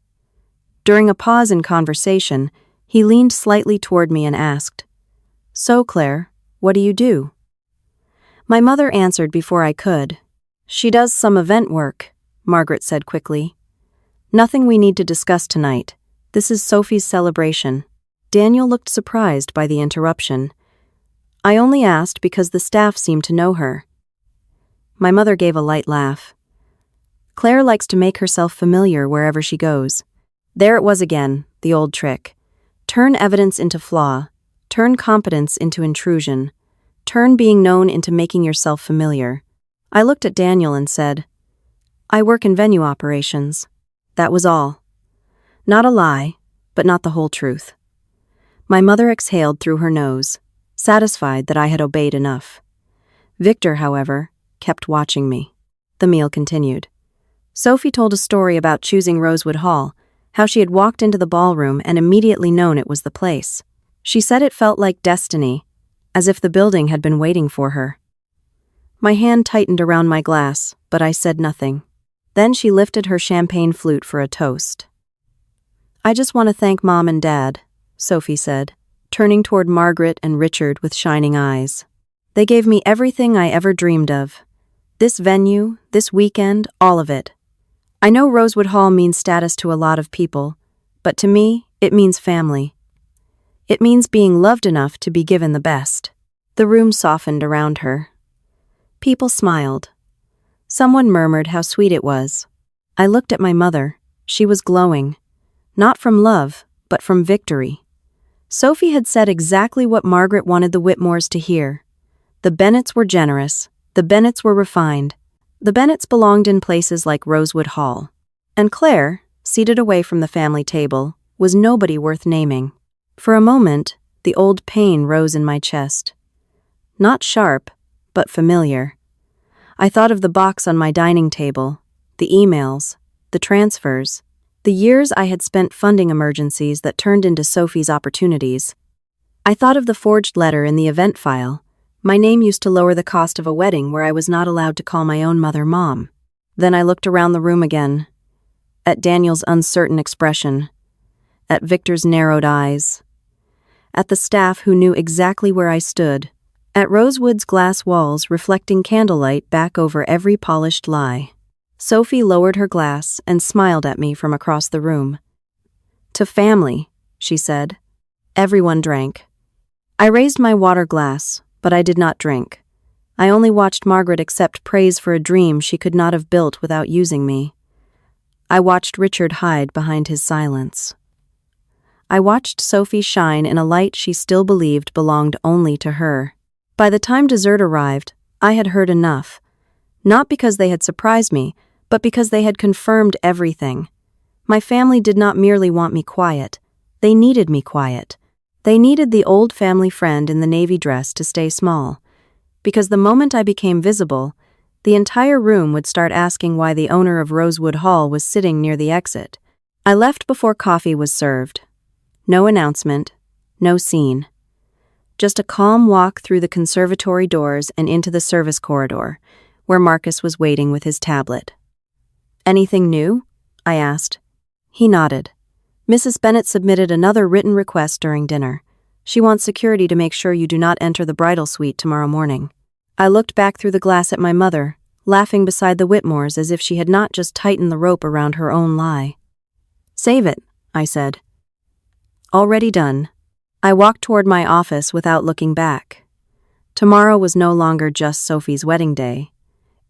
During a pause in conversation, he leaned slightly toward me and asked, "So, Claire, what do you do?" My mother answered before I could. "She does some event work," Margaret said quickly. "Nothing we need to discuss tonight. This is Sophie's celebration." Daniel looked surprised by the interruption. I only asked because the staff seemed to know her. My mother gave a light laugh. "Claire likes to make herself familiar wherever she goes." There it was again, the old trick. Turn evidence into flaw. Turn competence into intrusion. Turn being known into making yourself familiar. I looked at Daniel and said, "I work in venue operations." That was all. Not a lie, but not the whole truth. My mother exhaled through her nose, satisfied that I had obeyed enough. Victor, however, kept watching me. The meal continued. Sophie told a story about choosing Rosewood Hall, how she had walked into the ballroom and immediately known it was the place. She said it felt like destiny, as if the building had been waiting for her. My hand tightened around my glass, but I said nothing. Then she lifted her champagne flute for a toast. "I just want to thank Mom and Dad," Sophie said, turning toward Margaret and Richard with shining eyes. "They gave me everything I ever dreamed of. This venue, this weekend, all of it. I know Rosewood Hall means status to a lot of people, but to me, it means family. It means being loved enough to be given the best." The room softened around her. People smiled. Someone murmured how sweet it was. I looked at my mother. She was glowing. Not from love, but from victory. Sophie had said exactly what Margaret wanted the Whitmores to hear. The Bennets were generous. The Bennets were refined. The Bennets belonged in places like Rosewood Hall. And Claire, seated away from the family table, was nobody worth naming. For a moment, the old pain rose in my chest. Not sharp, but familiar. I thought of the box on my dining table, the emails, the transfers, the years I had spent funding emergencies that turned into Sophie's opportunities. I thought of the forged letter in the event file. My name used to lower the cost of a wedding where I was not allowed to call my own mother Mom. Then I looked around the room again, at Daniel's uncertain expression, at Victor's narrowed eyes, at the staff who knew exactly where I stood, at Rosewood's glass walls reflecting candlelight back over every polished lie. Sophie lowered her glass and smiled at me from across the room. "To family," she said. Everyone drank. I raised my water glass, but I did not drink. I only watched Margaret accept praise for a dream she could not have built without using me. I watched Richard hide behind his silence. I watched Sophie shine in a light she still believed belonged only to her. By the time dessert arrived, I had heard enough. Not because they had surprised me, but because they had confirmed everything. My family did not merely want me quiet. They needed me quiet. They needed the old family friend in the navy dress to stay small. Because the moment I became visible, the entire room would start asking why the owner of Rosewood Hall was sitting near the exit. I left before coffee was served. No announcement, no scene. Just a calm walk through the conservatory doors and into the service corridor, where Marcus was waiting with his tablet. "Anything new?" I asked. He nodded. "Mrs. Bennet submitted another written request during dinner. She wants security to make sure you do not enter the bridal suite tomorrow morning." I looked back through the glass at my mother, laughing beside the Whitmores as if she had not just tightened the rope around her own lie. "Save it," I said. Already done. I walked toward my office without looking back. Tomorrow was no longer just Sophie's wedding day.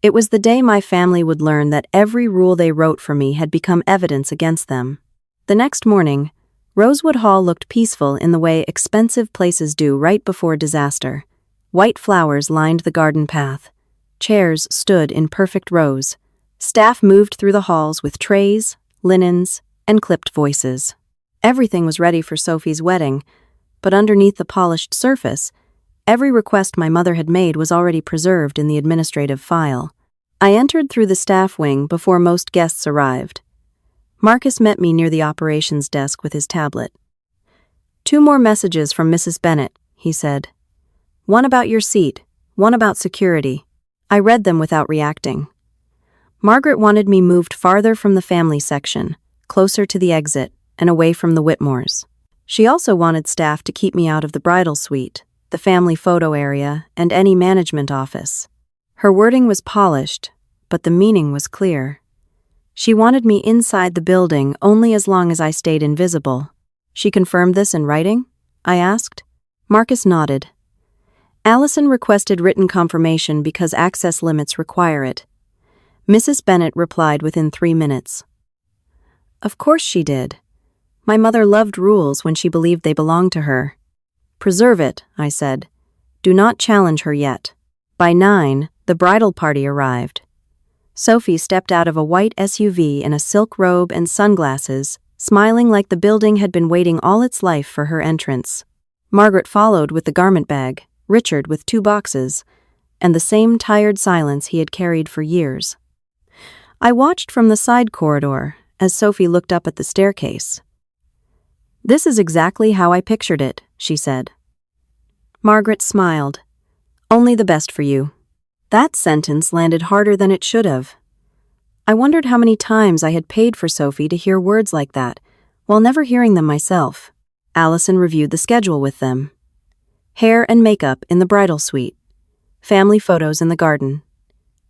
It was the day my family would learn that every rule they wrote for me had become evidence against them. The next morning, Rosewood Hall looked peaceful in the way expensive places do right before disaster. White flowers lined the garden path. Chairs stood in perfect rows. Staff moved through the halls with trays, linens, and clipped voices. Everything was ready for Sophie's wedding, but underneath the polished surface, every request my mother had made was already preserved in the administrative file. I entered through the staff wing before most guests arrived. Marcus met me near the operations desk with his tablet. "2 more messages from Mrs. Bennet," he said. "One about your seat, one about security." I read them without reacting. Margaret wanted me moved farther from the family section, closer to the exit, and away from the Whitmores. She also wanted staff to keep me out of the bridal suite, the family photo area, and any management office. Her wording was polished, but the meaning was clear. She wanted me inside the building only as long as I stayed invisible. "She confirmed this in writing?" I asked. Marcus nodded. "Allison requested written confirmation because access limits require it." Mrs. Bennet replied within 3 minutes. "Of course she did. My mother loved rules when she believed they belonged to her." "Preserve it," I said. "Do not challenge her yet." By 9, the bridal party arrived. Sophie stepped out of a white SUV in a silk robe and sunglasses, smiling like the building had been waiting all its life for her entrance. Margaret followed with the garment bag, Richard with 2 boxes, and the same tired silence he had carried for years. I watched from the side corridor as Sophie looked up at the staircase. "This is exactly how I pictured it," she said. Margaret smiled. "Only the best for you." That sentence landed harder than it should have. I wondered how many times I had paid for Sophie to hear words like that, while never hearing them myself. Allison reviewed the schedule with them. Hair and makeup in the bridal suite. Family photos in the garden.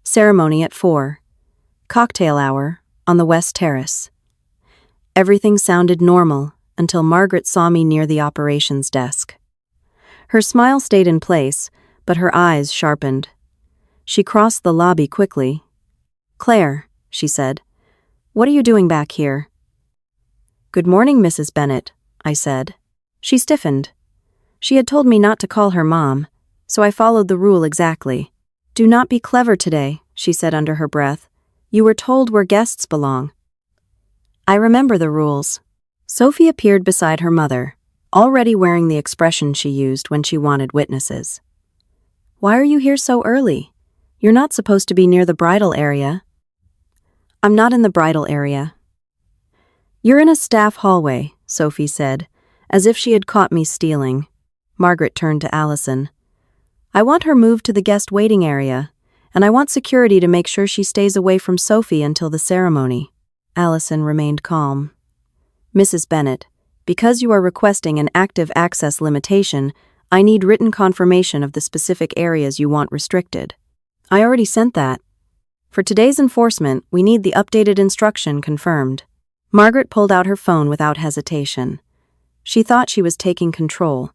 Ceremony at 4. Cocktail hour on the West Terrace. Everything sounded normal until Margaret saw me near the operations desk. Her smile stayed in place, but her eyes sharpened. She crossed the lobby quickly. "Claire," she said, "what are you doing back here?" "Good morning, Mrs. Bennet," I said. She stiffened. She had told me not to call her mom, so I followed the rule exactly. "Do not be clever today," she said under her breath. "You were told where guests belong." I remember the rules. Sophie appeared beside her mother, already wearing the expression she used when she wanted witnesses. "Why are you here so early? You're not supposed to be near the bridal area." "I'm not in the bridal area." "You're in a staff hallway," Sophie said, as if she had caught me stealing. Margaret turned to Allison. "I want her moved to the guest waiting area, and I want security to make sure she stays away from Sophie until the ceremony." Allison remained calm. "Mrs. Bennet, because you are requesting an active access limitation, I need written confirmation of the specific areas you want restricted." "I already sent that." "For today's enforcement, we need the updated instruction confirmed." Margaret pulled out her phone without hesitation. She thought she was taking control.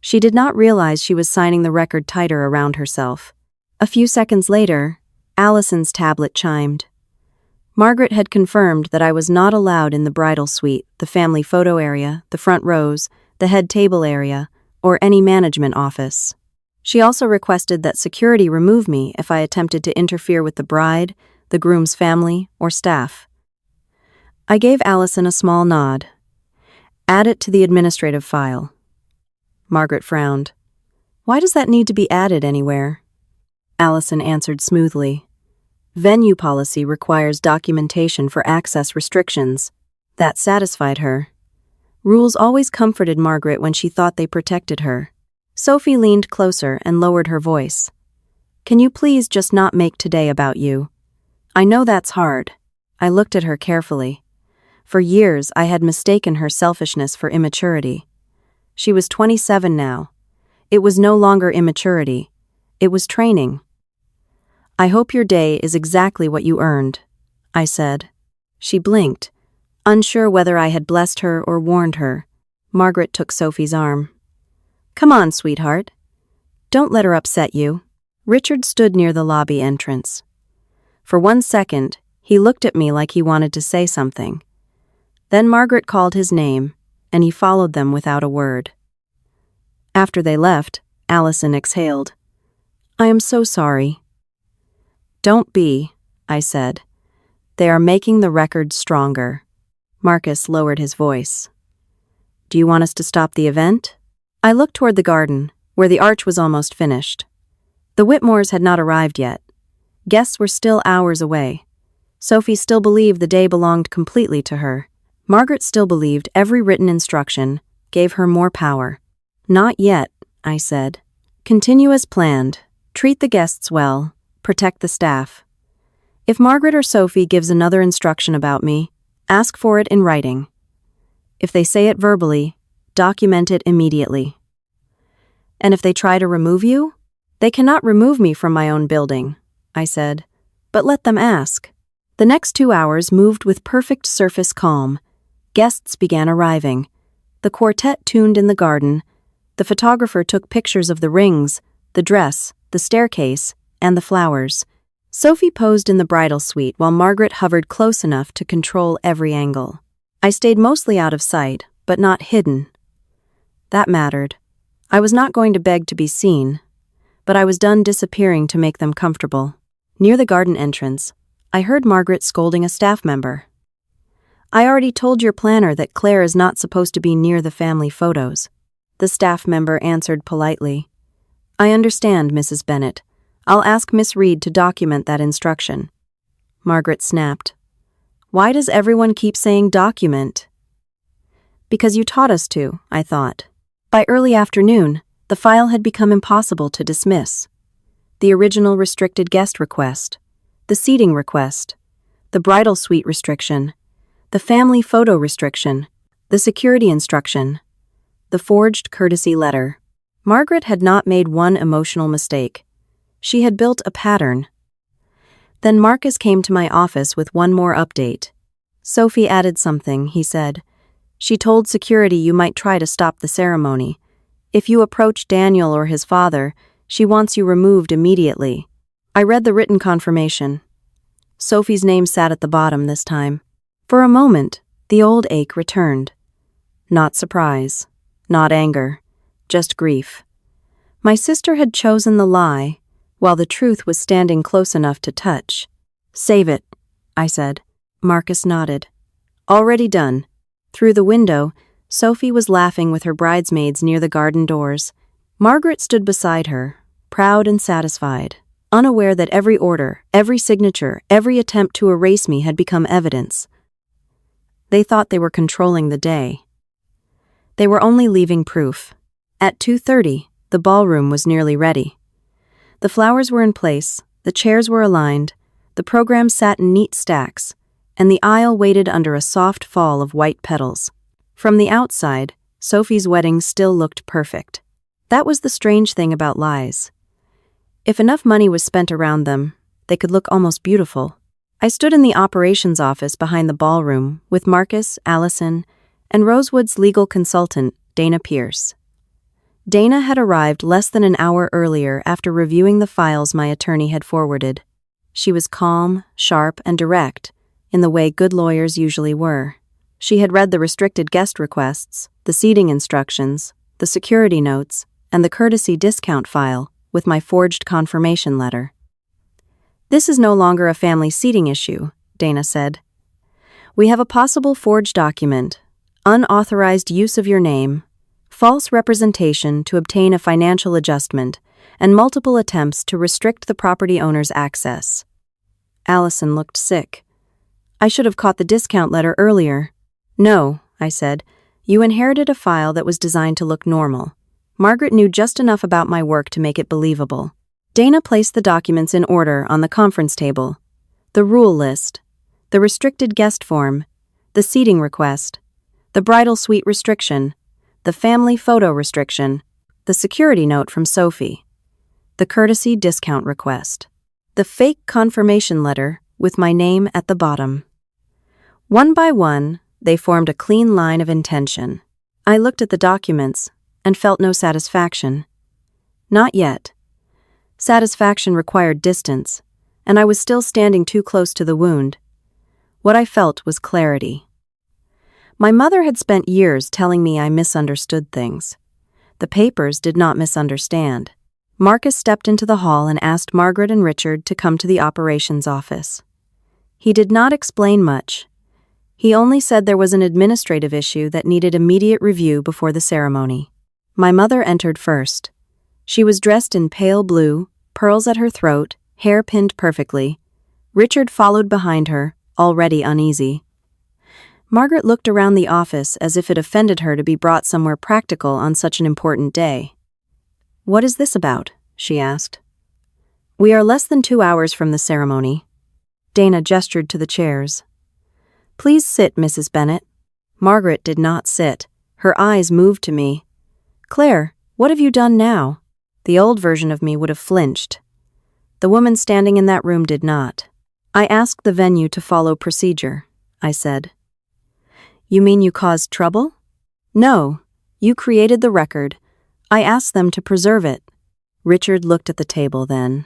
She did not realize she was signing the record tighter around herself. A few seconds later, Allison's tablet chimed. Margaret had confirmed that I was not allowed in the bridal suite, the family photo area, the front rows, the head table area, or any management office. She also requested that security remove me if I attempted to interfere with the bride, the groom's family, or staff. I gave Allison a small nod. Add it to the administrative file. Margaret frowned. Why does that need to be added anywhere? Allison answered smoothly. Venue policy requires documentation for access restrictions. That satisfied her. Rules always comforted Margaret when she thought they protected her. Sophie leaned closer and lowered her voice. Can you please just not make today about you? I know that's hard. I looked at her carefully. For years, I had mistaken her selfishness for immaturity. She was 27 now. It was no longer immaturity. It was training. I hope your day is exactly what you earned, I said. She blinked, unsure whether I had blessed her or warned her. Margaret took Sophie's arm. Come on, sweetheart. Don't let her upset you. Richard stood near the lobby entrance. For 1 second, he looked at me like he wanted to say something. Then Margaret called his name, and he followed them without a word. After they left, Allison exhaled. I am so sorry. Don't be, I said. They are making the record stronger. Marcus lowered his voice. Do you want us to stop the event? I looked toward the garden, where the arch was almost finished. The Whitmores had not arrived yet. Guests were still hours away. Sophie still believed the day belonged completely to her. Margaret still believed every written instruction gave her more power. Not yet, I said. Continue as planned. Treat the guests well. Protect the staff. If Margaret or Sophie gives another instruction about me, ask for it in writing. If they say it verbally, document it immediately. And if they try to remove you? They cannot remove me from my own building, I said, but let them ask. The next 2 hours moved with perfect surface calm. Guests began arriving. The quartet tuned in the garden. The photographer took pictures of the rings, the dress, the staircase, and the flowers. Sophie posed in the bridal suite while Margaret hovered close enough to control every angle. I stayed mostly out of sight, but not hidden. That mattered. I was not going to beg to be seen, but I was done disappearing to make them comfortable. Near the garden entrance, I heard Margaret scolding a staff member. I already told your planner that Claire is not supposed to be near the family photos. The staff member answered politely. I understand, Mrs. Bennett. I'll ask Miss Reed to document that instruction. Margaret snapped. Why does everyone keep saying document? Because you taught us to, I thought. By early afternoon, the file had become impossible to dismiss. The original restricted guest request, the seating request, the bridal suite restriction, the family photo restriction, the security instruction, the forged courtesy letter. Margaret had not made one emotional mistake. She had built a pattern. Then Marcus came to my office with one more update. Sophie added something, he said. She told security you might try to stop the ceremony. If you approach Daniel or his father, she wants you removed immediately. I read the written confirmation. Sophie's name sat at the bottom this time. For a moment, the old ache returned. Not surprise, not anger, just grief. My sister had chosen the lie, while the truth was standing close enough to touch. Save it, I said. Marcus nodded. Already done. Through the window, Sophie was laughing with her bridesmaids near the garden doors. Margaret stood beside her, proud and satisfied, unaware that every order, every signature, every attempt to erase me had become evidence. They thought they were controlling the day. They were only leaving proof. At 2:30, the ballroom was nearly ready. The flowers were in place, the chairs were aligned, the program sat in neat stacks, and the aisle waited under a soft fall of white petals. From the outside, Sophie's wedding still looked perfect. That was the strange thing about lies. If enough money was spent around them, they could look almost beautiful. I stood in the operations office behind the ballroom with Marcus, Allison, and Rosewood's legal consultant, Dana Pierce. Dana had arrived less than an hour earlier after reviewing the files my attorney had forwarded. She was calm, sharp, and direct, in the way good lawyers usually were. She had read the restricted guest requests, the seating instructions, the security notes, and the courtesy discount file, with my forged confirmation letter. "This is no longer a family seating issue," Dana said. "We have a possible forged document, unauthorized use of your name, false representation to obtain a financial adjustment, and multiple attempts to restrict the property owner's access." Allison looked sick. "I should have caught the discount letter earlier." "No," I said. "You inherited a file that was designed to look normal. Margaret knew just enough about my work to make it believable." Dana placed the documents in order on the conference table. The rule list, the restricted guest form, the seating request, the bridal suite restriction, the family photo restriction, the security note from Sophie, the courtesy discount request, the fake confirmation letter with my name at the bottom. One by one, they formed a clean line of intention. I looked at the documents and felt no satisfaction. Not yet. Satisfaction required distance, and I was still standing too close to the wound. What I felt was clarity. My mother had spent years telling me I misunderstood things. The papers did not misunderstand. Marcus stepped into the hall and asked Margaret and Richard to come to the operations office. He did not explain much. He only said there was an administrative issue that needed immediate review before the ceremony. My mother entered first. She was dressed in pale blue, pearls at her throat, hair pinned perfectly. Richard followed behind her, already uneasy. Margaret looked around the office as if it offended her to be brought somewhere practical on such an important day. "What is this about?" she asked. "We are less than 2 hours from the ceremony." Dana gestured to the chairs. "Please sit, Mrs. Bennet." Margaret did not sit. Her eyes moved to me. "Claire, what have you done now?" The old version of me would have flinched. The woman standing in that room did not. "I asked the venue to follow procedure," I said. "You mean you caused trouble?" "No, you created the record. I asked them to preserve it." Richard looked at the table then.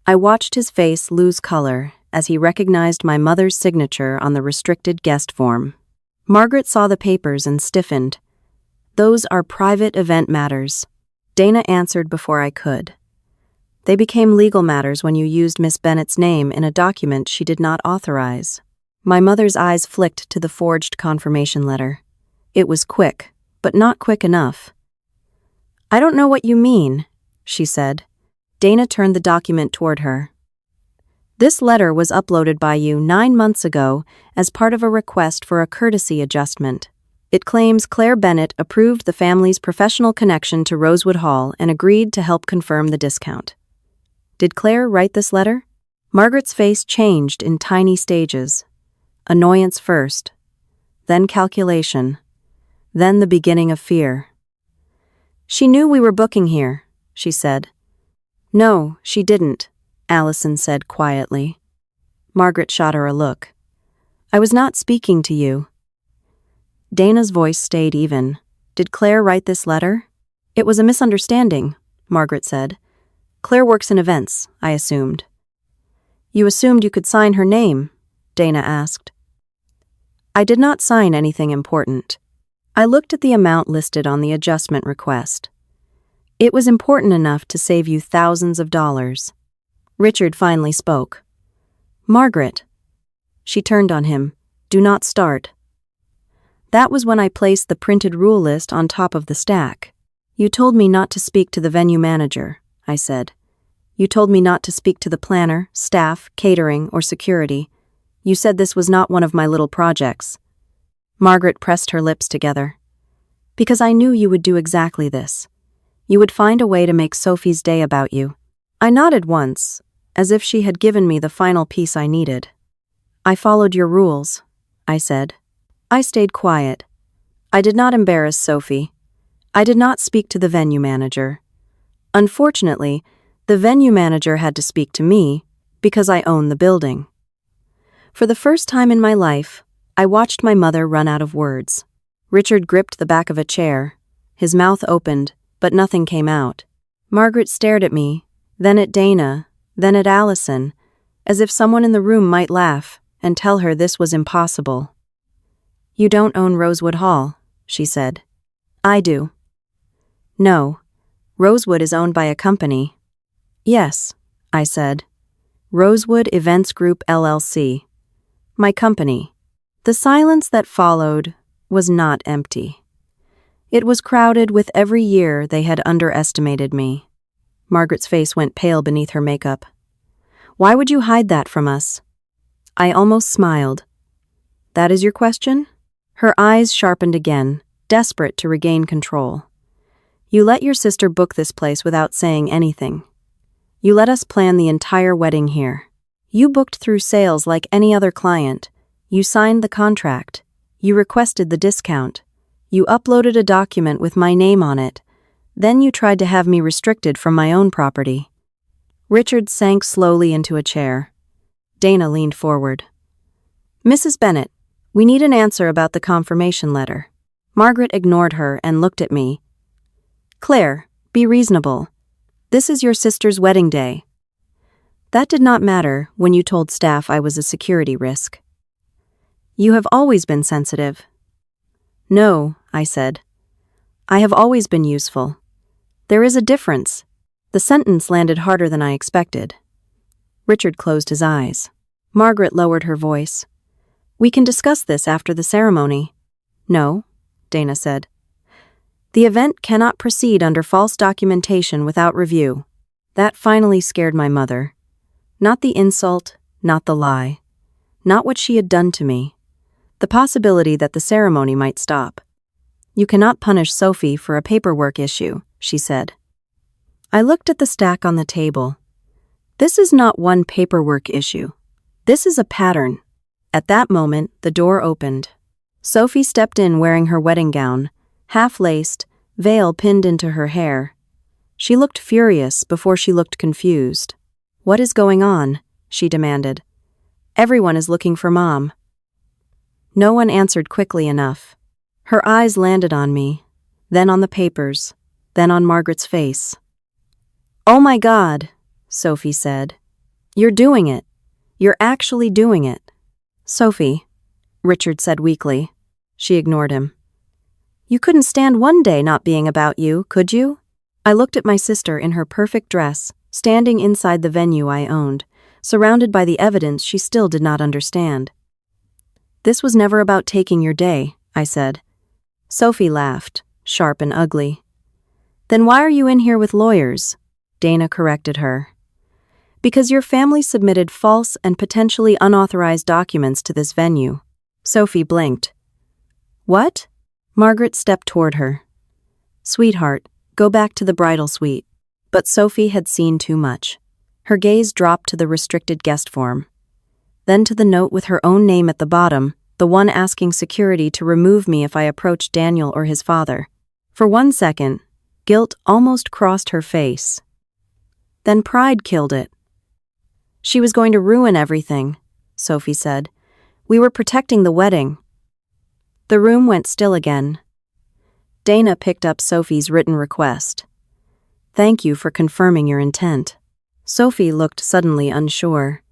I watched his face lose color as he recognized my mother's signature on the restricted guest form. Margaret saw the papers and stiffened. "Those are private event matters." Dana answered before I could. "They became legal matters when you used Miss Bennet's name in a document she did not authorize." My mother's eyes flicked to the forged confirmation letter. It was quick, but not quick enough. "I don't know what you mean," she said. Dana turned the document toward her. "This letter was uploaded by you 9 months ago as part of a request for a courtesy adjustment. It claims Claire Bennett approved the family's professional connection to Rosewood Hall and agreed to help confirm the discount." "Did Claire write this letter?" Margaret's face changed in tiny stages. Annoyance first, then calculation, then the beginning of fear. "She knew we were booking here," she said. "No, she didn't," Allison said quietly. Margaret shot her a look. "I was not speaking to you." Dana's voice stayed even. "Did Claire write this letter?" "It was a misunderstanding," Margaret said. "Claire works in events, I assumed." "You assumed you could sign her name?" Dana asked. "I did not sign anything important. I looked at the amount listed on the adjustment request. It was important enough to save you thousands of dollars." Richard finally spoke. "Margaret." She turned on him. "Do not start." That was when I placed the printed rule list on top of the stack. "You told me not to speak to the venue manager," I said. "You told me not to speak to the planner, staff, catering, or security. You said this was not one of my little projects." Margaret pressed her lips together. "Because I knew you would do exactly this. You would find a way to make Sophie's day about you." I nodded once, as if she had given me the final piece I needed. "I followed your rules," I said. I stayed quiet. I did not embarrass Sophie. I did not speak to the venue manager. Unfortunately, the venue manager had to speak to me because I own the building. For the first time in my life, I watched my mother run out of words. Richard gripped the back of a chair. His mouth opened, but nothing came out. Margaret stared at me, then at Dana, then at Allison, as if someone in the room might laugh and tell her this was impossible. "You don't own Rosewood Hall," she said. "I do." "No, Rosewood is owned by a company." Yes, I said. Rosewood Events Group LLC. My company. The silence that followed was not empty. It was crowded with every year they had underestimated me. Margaret's face went pale beneath her makeup. Why would you hide that from us? I almost smiled. That is your question? Her eyes sharpened again, desperate to regain control. You let your sister book this place without saying anything. You let us plan the entire wedding here. You booked through sales like any other client. You signed the contract. You requested the discount. You uploaded a document with my name on it. Then you tried to have me restricted from my own property. Richard sank slowly into a chair. Dana leaned forward. Mrs. Bennet, we need an answer about the confirmation letter. Margaret ignored her and looked at me. Claire, be reasonable. This is your sister's wedding day. That did not matter when you told staff I was a security risk. You have always been sensitive. No, I said. I have always been useful. There is a difference. The sentence landed harder than I expected. Richard closed his eyes. Margaret lowered her voice. We can discuss this after the ceremony. No, Dana said. The event cannot proceed under false documentation without review. That finally scared my mother. Not the insult, not the lie. Not what she had done to me. The possibility that the ceremony might stop. You cannot punish Sophie for a paperwork issue, she said. I looked at the stack on the table. This is not one paperwork issue. This is a pattern. At that moment, the door opened. Sophie stepped in wearing her wedding gown, half-laced, veil pinned into her hair. She looked furious before she looked confused. What is going on? She demanded. Everyone is looking for Mom. No one answered quickly enough. Her eyes landed on me, then on the papers, then on Margaret's face. Oh my God, Sophie said. You're doing it. You're actually doing it. Sophie, Richard said weakly. She ignored him. You couldn't stand one day not being about you, could you? I looked at my sister in her perfect dress, standing inside the venue I owned, surrounded by the evidence she still did not understand. This was never about taking your day, I said. Sophie laughed, sharp and ugly. Then why are you in here with lawyers? Dana corrected her. Because your family submitted false and potentially unauthorized documents to this venue. Sophie blinked. What? Margaret stepped toward her. Sweetheart, go back to the bridal suite. But Sophie had seen too much. Her gaze dropped to the restricted guest form. Then to the note with her own name at the bottom, the one asking security to remove me if I approached Daniel or his father. For 1 second, guilt almost crossed her face. Then pride killed it. She was going to ruin everything, Sophie said. We were protecting the wedding. The room went still again. Dana picked up Sophie's written request. Thank you for confirming your intent. Sophie looked suddenly unsure.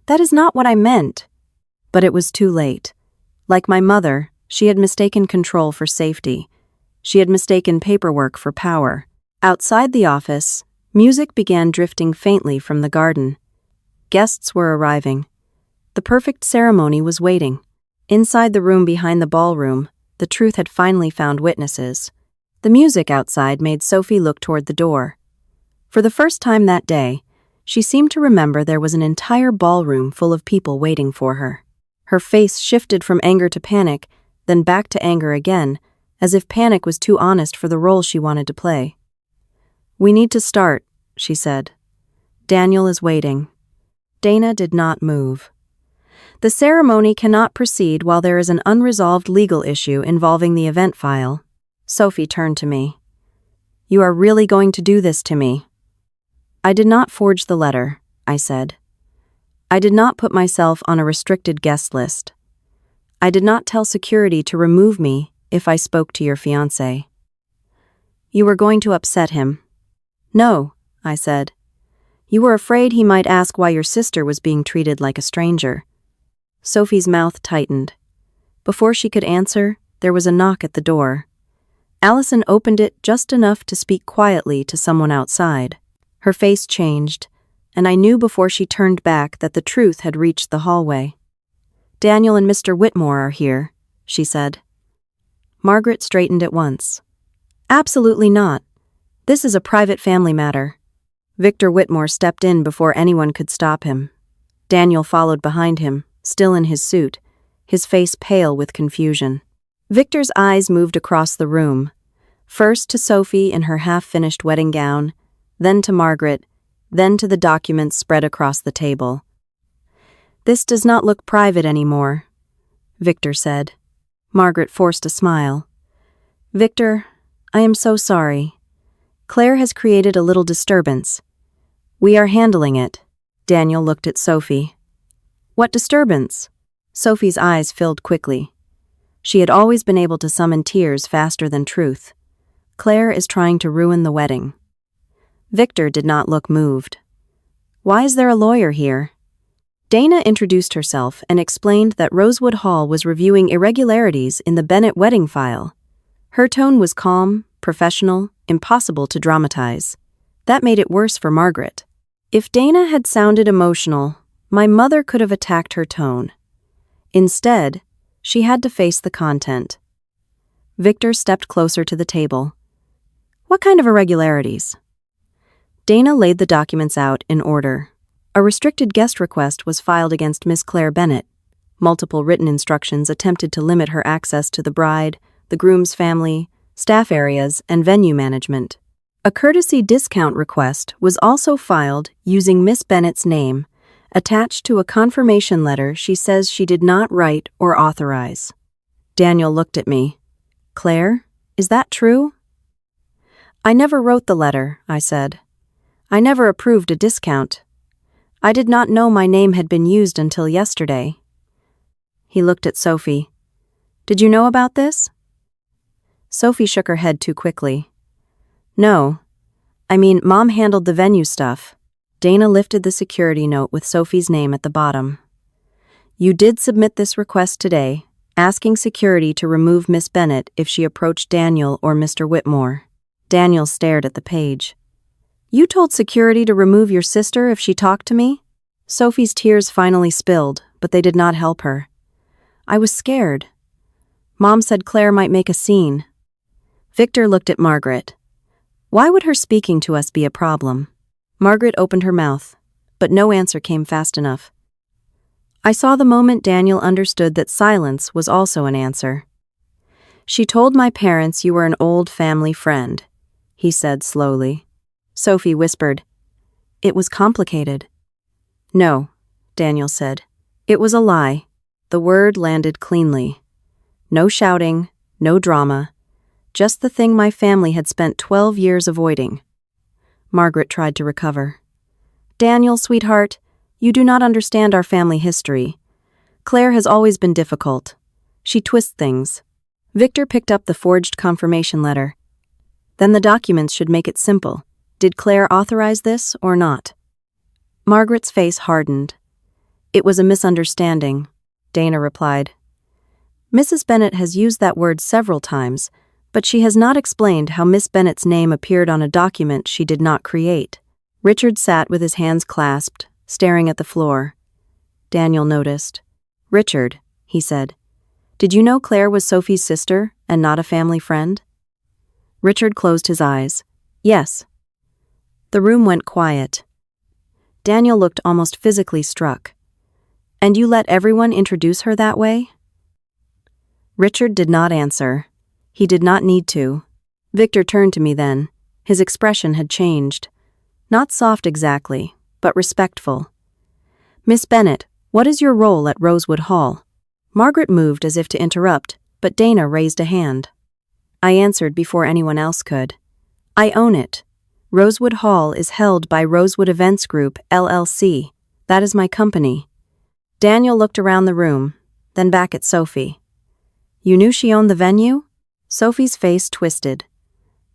That is not what I meant. But it was too late. Like my mother, she had mistaken control for safety. She had mistaken paperwork for power. Outside the office, music began drifting faintly from the garden. Guests were arriving. The perfect ceremony was waiting. Inside the room behind the ballroom, the truth had finally found witnesses. The music outside made Sophie look toward the door. For the first time that day, she seemed to remember there was an entire ballroom full of people waiting for her. Her face shifted from anger to panic, then back to anger again, as if panic was too honest for the role she wanted to play. We need to start, she said. Daniel is waiting. Dana did not move. The ceremony cannot proceed while there is an unresolved legal issue involving the event file. Sophie turned to me. You are really going to do this to me? I did not forge the letter, I said. I did not put myself on a restricted guest list. I did not tell security to remove me if I spoke to your fiancé. You were going to upset him. No, I said. You were afraid he might ask why your sister was being treated like a stranger. Sophie's mouth tightened. Before she could answer, there was a knock at the door. Allison opened it just enough to speak quietly to someone outside. Her face changed, and I knew before she turned back that the truth had reached the hallway. "Daniel and Mr. Whitmore are here," she said. Margaret straightened at once. "Absolutely not. This is a private family matter." Victor Whitmore stepped in before anyone could stop him. Daniel followed behind him, still in his suit, his face pale with confusion. Victor's eyes moved across the room, first to Sophie in her half-finished wedding gown, then to Margaret, then to the documents spread across the table. "This does not look private anymore," Victor said. Margaret forced a smile. "Victor, I am so sorry. Claire has created a little disturbance. We are handling it." Daniel looked at Sophie. "What disturbance?" Sophie's eyes filled quickly. She had always been able to summon tears faster than truth. "Claire is trying to ruin the wedding." Victor did not look moved. "Why is there a lawyer here?" Dana introduced herself and explained that Rosewood Hall was reviewing irregularities in the Bennett wedding file. Her tone was calm, professional, impossible to dramatize. That made it worse for Margaret. If Dana had sounded emotional, my mother could have attacked her tone. Instead, she had to face the content. Victor stepped closer to the table. "What kind of irregularities?" Dana laid the documents out in order. A restricted guest request was filed against Miss Claire Bennett. Multiple written instructions attempted to limit her access to the bride, the groom's family, staff areas, and venue management. A courtesy discount request was also filed using Miss Bennett's name, attached to a confirmation letter she says she did not write or authorize. Daniel looked at me. "Claire, is that true?" "I never wrote the letter," I said. "I never approved a discount. I did not know my name had been used until yesterday." He looked at Sophie. "Did you know about this?" Sophie shook her head too quickly. "No. I mean, Mom handled the venue stuff." Dana lifted the security note with Sophie's name at the bottom. "You did submit this request today, asking security to remove Miss Bennett if she approached Daniel or Mr. Whitmore." Daniel stared at the page. "You told security to remove your sister if she talked to me?" Sophie's tears finally spilled, but they did not help her. "I was scared. Mom said Claire might make a scene." Victor looked at Margaret. "Why would her speaking to us be a problem?" Margaret opened her mouth, but no answer came fast enough. I saw the moment Daniel understood that silence was also an answer. "She told my parents you were an old family friend," he said slowly. Sophie whispered, "It was complicated." "No," Daniel said. "It was a lie." The word landed cleanly. No shouting, no drama, just the thing my family had spent 12 years avoiding. Margaret tried to recover. "Daniel, sweetheart, you do not understand our family history. Claire has always been difficult. She twists things." Victor picked up the forged confirmation letter. "Then the documents should make it simple. Did Claire authorize this or not?" Margaret's face hardened. "It was a misunderstanding," Dana replied. "Mrs. Bennett has used that word several times, but she has not explained how Miss Bennett's name appeared on a document she did not create." Richard sat with his hands clasped, staring at the floor. Daniel noticed. "Richard," he said, "did you know Claire was Sophie's sister and not a family friend?" Richard closed his eyes. "Yes." The room went quiet. Daniel looked almost physically struck. "And you let everyone introduce her that way?" Richard did not answer. He did not need to. Victor turned to me then. His expression had changed. Not soft exactly, but respectful. "Miss Bennett, what is your role at Rosewood Hall?" Margaret moved as if to interrupt, but Dana raised a hand. I answered before anyone else could. "I own it. Rosewood Hall is held by Rosewood Events Group, LLC. That is my company." Daniel looked around the room, then back at Sophie. "You knew she owned the venue?" Sophie's face twisted.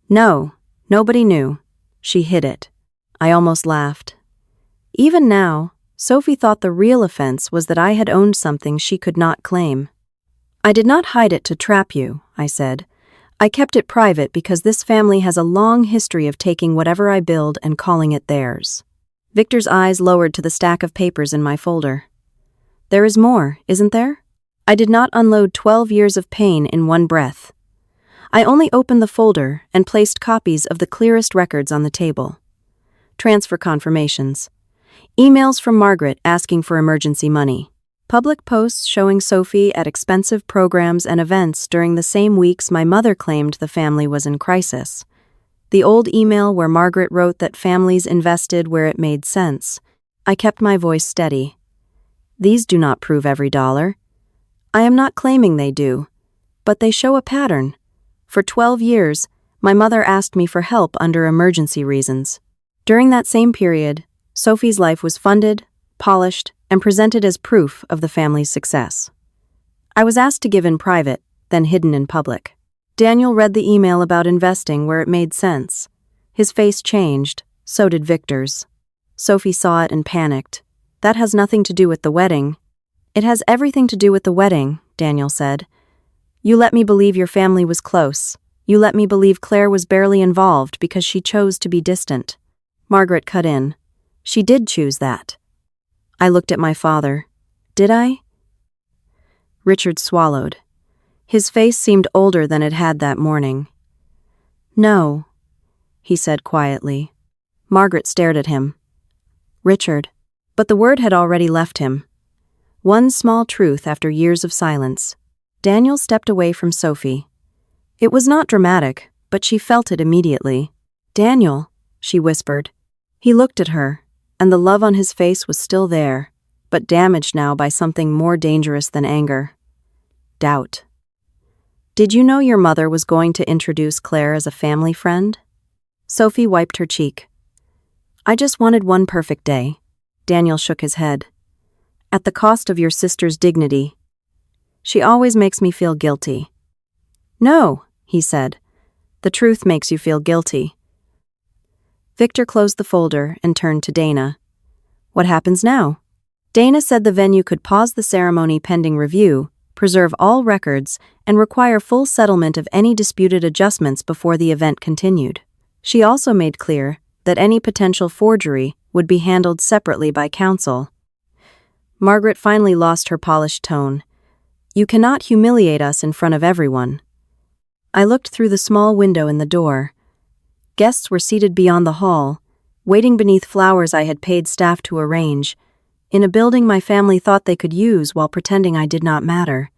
"No, nobody knew. She hid it." I almost laughed. Even now, Sophie thought the real offense was that I had owned something she could not claim. "I did not hide it to trap you," I said. I kept it private because this family has a long history of taking whatever I build and calling it theirs. Victor's eyes lowered to the stack of papers in my folder. There is more, isn't there? I did not unload 12 years of pain in one breath. I only opened the folder and placed copies of the clearest records on the table. Transfer confirmations. Emails from Margaret asking for emergency money. Public posts showing Sophie at expensive programs and events during the same weeks my mother claimed the family was in crisis. The old email where Margaret wrote that families invested where it made sense. I kept my voice steady. These do not prove every dollar. I am not claiming they do, but they show a pattern. For 12 years, my mother asked me for help under emergency reasons. During that same period, Sophie's life was funded, polished, and presented as proof of the family's success. I was asked to give in private, then hidden in public. Daniel read the email about investing where it made sense. His face changed, so did Victor's. Sophie saw it and panicked. That has nothing to do with the wedding. It has everything to do with the wedding, Daniel said. You let me believe your family was close. You let me believe Claire was barely involved because she chose to be distant. Margaret cut in. She did choose that. I looked at my father. Did I? Richard swallowed. His face seemed older than it had that morning. No, he said quietly. Margaret stared at him. Richard. But the word had already left him. One small truth after years of silence. Daniel stepped away from Sophie. It was not dramatic, but she felt it immediately. Daniel, she whispered. He looked at her, and the love on his face was still there, but damaged now by something more dangerous than anger. Doubt. Did you know your mother was going to introduce Claire as a family friend? Sophie wiped her cheek. I just wanted one perfect day. Daniel shook his head. At the cost of your sister's dignity. She always makes me feel guilty. No, he said. The truth makes you feel guilty. Victor closed the folder and turned to Dana. What happens now? Dana said the venue could pause the ceremony pending review, preserve all records, and require full settlement of any disputed adjustments before the event continued. She also made clear that any potential forgery would be handled separately by counsel. Margaret finally lost her polished tone. You cannot humiliate us in front of everyone. I looked through the small window in the door. Guests were seated beyond the hall, waiting beneath flowers I had paid staff to arrange, in a building my family thought they could use while pretending I did not matter.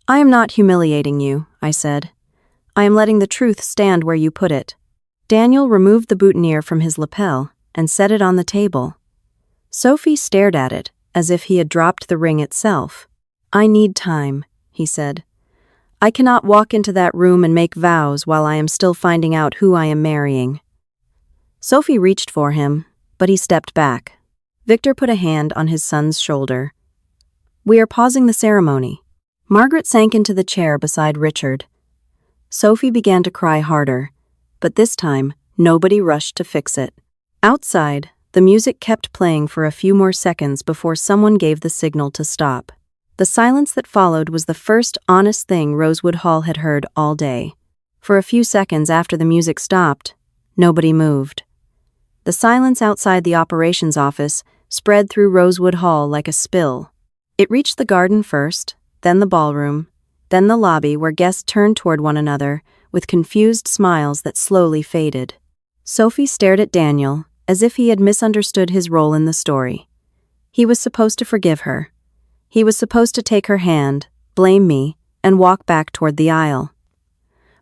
I am not humiliating you, I said. I am letting the truth stand where you put it. Daniel removed the boutonniere from his lapel and set it on the table. Sophie stared at it, as if he had dropped the ring itself. I need time, he said. I cannot walk into that room and make vows while I am still finding out who I am marrying. Sophie reached for him, but he stepped back. Victor put a hand on his son's shoulder. We are pausing the ceremony. Margaret sank into the chair beside Richard. Sophie began to cry harder, but this time nobody rushed to fix it. Outside, the music kept playing for a few more seconds before someone gave the signal to stop. The silence that followed was the first honest thing Rosewood Hall had heard all day. For a few seconds after the music stopped, nobody moved. The silence outside the operations office spread through Rosewood Hall like a spill. It reached the garden first, then the ballroom, then the lobby where guests turned toward one another with confused smiles that slowly faded. Sophie stared at Daniel as if he had misunderstood his role in the story. He was supposed to forgive her. He was supposed to take her hand, blame me, and walk back toward the aisle.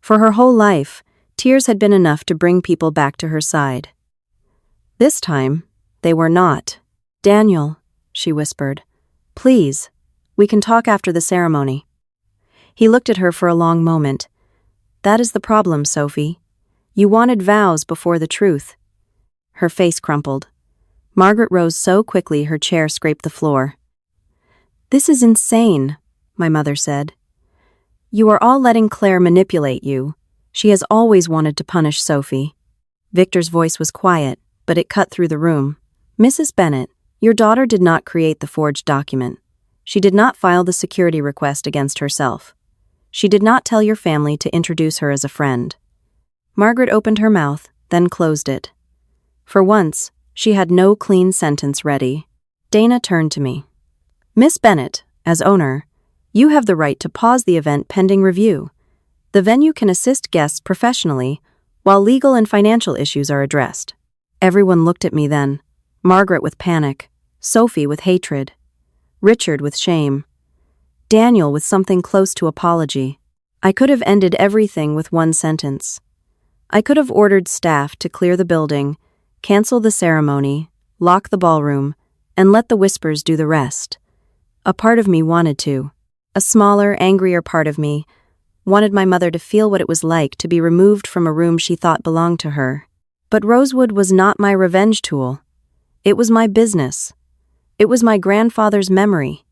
For her whole life, tears had been enough to bring people back to her side. This time, they were not. Daniel, she whispered, please, we can talk after the ceremony. He looked at her for a long moment. That is the problem, Sophie. You wanted vows before the truth. Her face crumpled. Margaret rose so quickly her chair scraped the floor. This is insane, my mother said. You are all letting Claire manipulate you. She has always wanted to punish Sophie. Victor's voice was quiet, but it cut through the room. Mrs. Bennet, your daughter did not create the forged document. She did not file the security request against herself. She did not tell your family to introduce her as a friend." Margaret opened her mouth, then closed it. For once, she had no clean sentence ready. Dana turned to me. "Miss Bennett, as owner, you have the right to pause the event pending review. The venue can assist guests professionally, while legal and financial issues are addressed." Everyone looked at me then. Margaret with panic, Sophie with hatred, Richard with shame, Daniel with something close to apology. I could have ended everything with one sentence. I could have ordered staff to clear the building, cancel the ceremony, lock the ballroom, and let the whispers do the rest. A part of me wanted to. A smaller, angrier part of me wanted my mother to feel what it was like to be removed from a room she thought belonged to her. But Rosewood was not my revenge tool. It was my business. It was my grandfather's memory.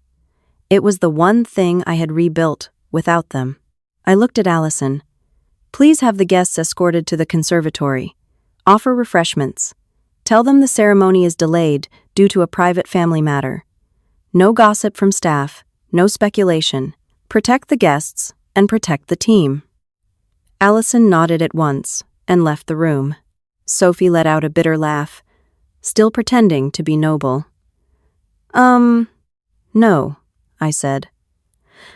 It was the one thing I had rebuilt without them. I looked at Allison. "Please have the guests escorted to the conservatory. Offer refreshments. Tell them the ceremony is delayed due to a private family matter. No gossip from staff, no speculation. Protect the guests and protect the team." Allison nodded at once and left the room. Sophie let out a bitter laugh, still pretending to be noble. No, I said.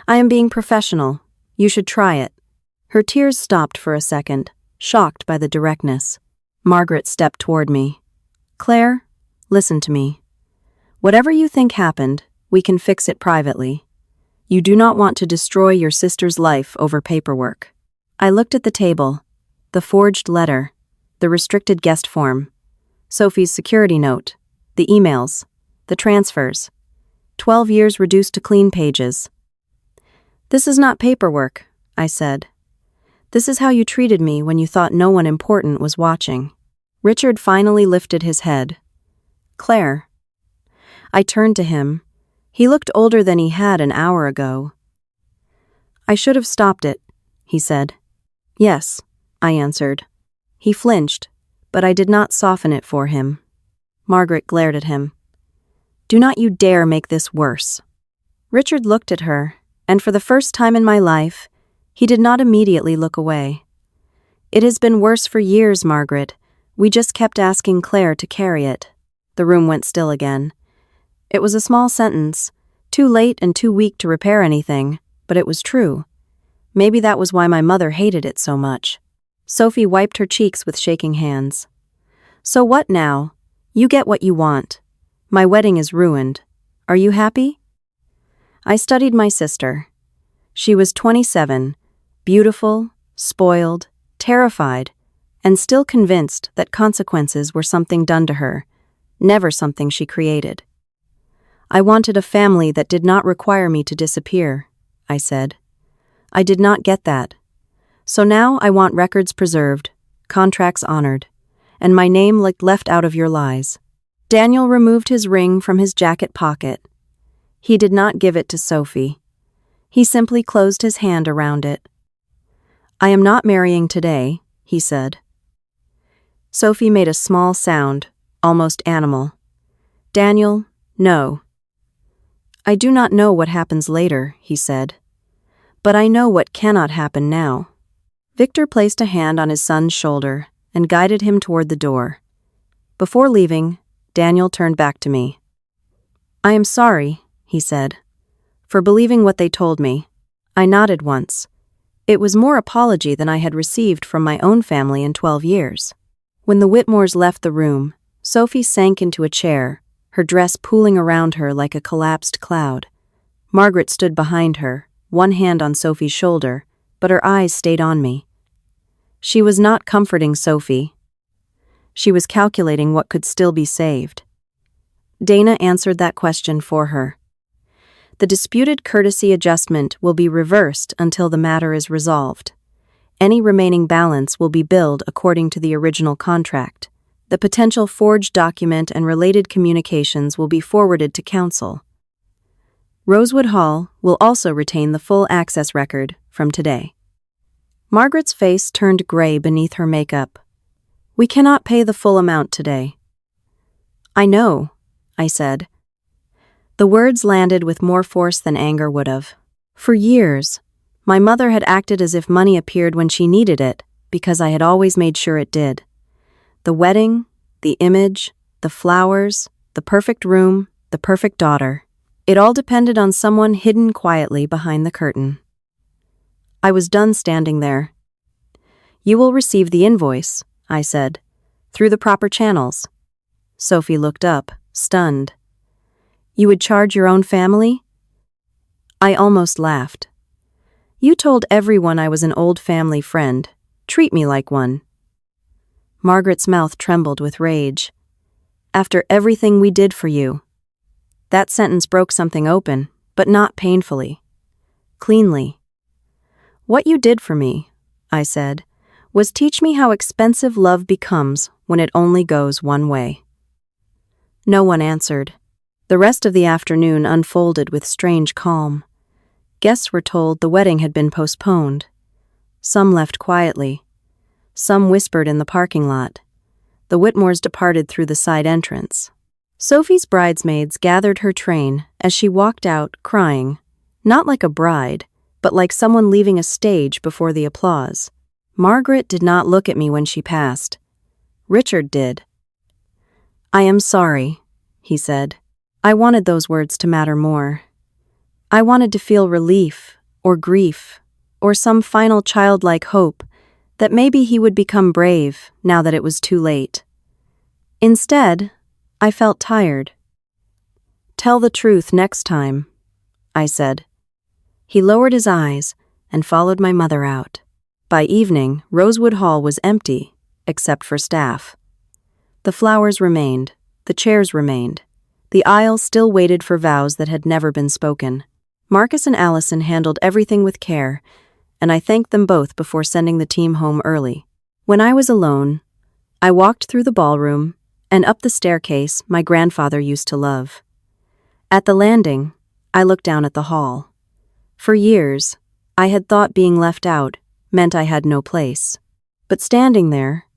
"I am being professional. You should try it." Her tears stopped for a second, shocked by the directness. Margaret stepped toward me. "Claire, listen to me. Whatever you think happened, we can fix it privately. You do not want to destroy your sister's life over paperwork." I looked at the table, the forged letter, the restricted guest form, Sophie's security note, the emails, the transfers. 12 years reduced to clean pages. "This is not paperwork," I said. "This is how you treated me when you thought no one important was watching." Richard finally lifted his head. "Claire." I turned to him. He looked older than he had an hour ago. "I should have stopped it," he said. "Yes," I answered. He flinched, but I did not soften it for him. Margaret glared at him. "Do not you dare make this worse." Richard looked at her, and for the first time in my life, he did not immediately look away. "It has been worse for years, Margaret. We just kept asking Claire to carry it." The room went still again. It was a small sentence, too late and too weak to repair anything, but it was true. Maybe that was why my mother hated it so much. Sophie wiped her cheeks with shaking hands. "So what now? You get what you want. My wedding is ruined. Are you happy?" I studied my sister. She was 27, beautiful, spoiled, terrified, and still convinced that consequences were something done to her, never something she created. "I wanted a family that did not require me to disappear," I said. "I did not get that. So now I want records preserved, contracts honored, and my name left out of your lies." Daniel removed his ring from his jacket pocket. He did not give it to Sophie. He simply closed his hand around it. "I am not marrying today," he said. Sophie made a small sound, almost animal. "Daniel, no." "I do not know what happens later," he said. "But I know what cannot happen now." Victor placed a hand on his son's shoulder and guided him toward the door. Before leaving, Daniel turned back to me. "I am sorry," he said, "for believing what they told me." I nodded once. It was more apology than I had received from my own family in 12 years. When the Whitmores left the room, Sophie sank into a chair, her dress pooling around her like a collapsed cloud. Margaret stood behind her, one hand on Sophie's shoulder, but her eyes stayed on me. She was not comforting Sophie. She was calculating what could still be saved. Dana answered that question for her. The disputed courtesy adjustment will be reversed until the matter is resolved. Any remaining balance will be billed according to the original contract. The potential forged document and related communications will be forwarded to counsel. Rosewood Hall will also retain the full access record from today. Margaret's face turned gray beneath her makeup. "We cannot pay the full amount today." "I know," I said. The words landed with more force than anger would have. For years, My mother had acted as if money appeared when she needed it, because I had always made sure it did. The wedding, the image, the flowers, the perfect room, the perfect daughter. It all depended on someone hidden quietly behind the curtain. I was done standing there. "You will receive the invoice," I said, "through the proper channels." Sophie looked up, stunned. "You would charge your own family?" I almost laughed. "You told everyone I was an old family friend. Treat me like one." Margaret's mouth trembled with rage. "After everything we did for you." That sentence broke something open, but not painfully. Cleanly. "What you did for me," I said, "was teach me how expensive love becomes when it only goes one way." No one answered. The rest of the afternoon unfolded with strange calm. Guests were told the wedding had been postponed. Some left quietly. Some whispered in the parking lot. The Whitmores departed through the side entrance. Sophie's bridesmaids gathered her train as she walked out, crying, not like a bride, but like someone leaving a stage before the applause. Margaret did not look at me when she passed. Richard did. "I am sorry," he said. I wanted those words to matter more. I wanted to feel relief, or grief, or some final childlike hope that maybe he would become brave now that it was too late. Instead, I felt tired. "Tell the truth next time," I said. He lowered his eyes and followed my mother out. By evening, Rosewood Hall was empty, except for staff. The flowers remained, the chairs remained. The aisle still waited for vows that had never been spoken. Marcus and Allison handled everything with care, and I thanked them both before sending the team home early. When I was alone, I walked through the ballroom and up the staircase my grandfather used to love. At the landing, I looked down at the hall. For years, I had thought being left out meant I had no place. But standing there,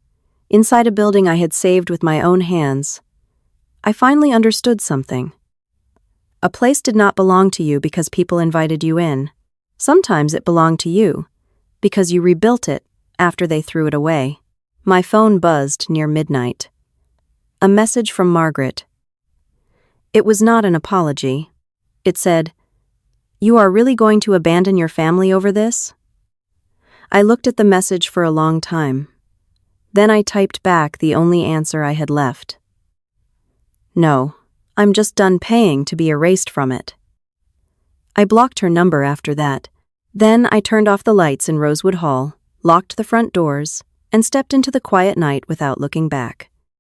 inside a building I had saved with my own hands, I finally understood something. A place did not belong to you because people invited you in. Sometimes it belonged to you because you rebuilt it after they threw it away. My phone buzzed near midnight. A message from Margaret. It was not an apology. It said, "You are really going to abandon your family over this?" I looked at the message for a long time. Then I typed back the only answer I had left. "No, I'm just done paying to be erased from it." I blocked her number after that. Then I turned off the lights in Rosewood Hall, locked the front doors, and stepped into the quiet night without looking back.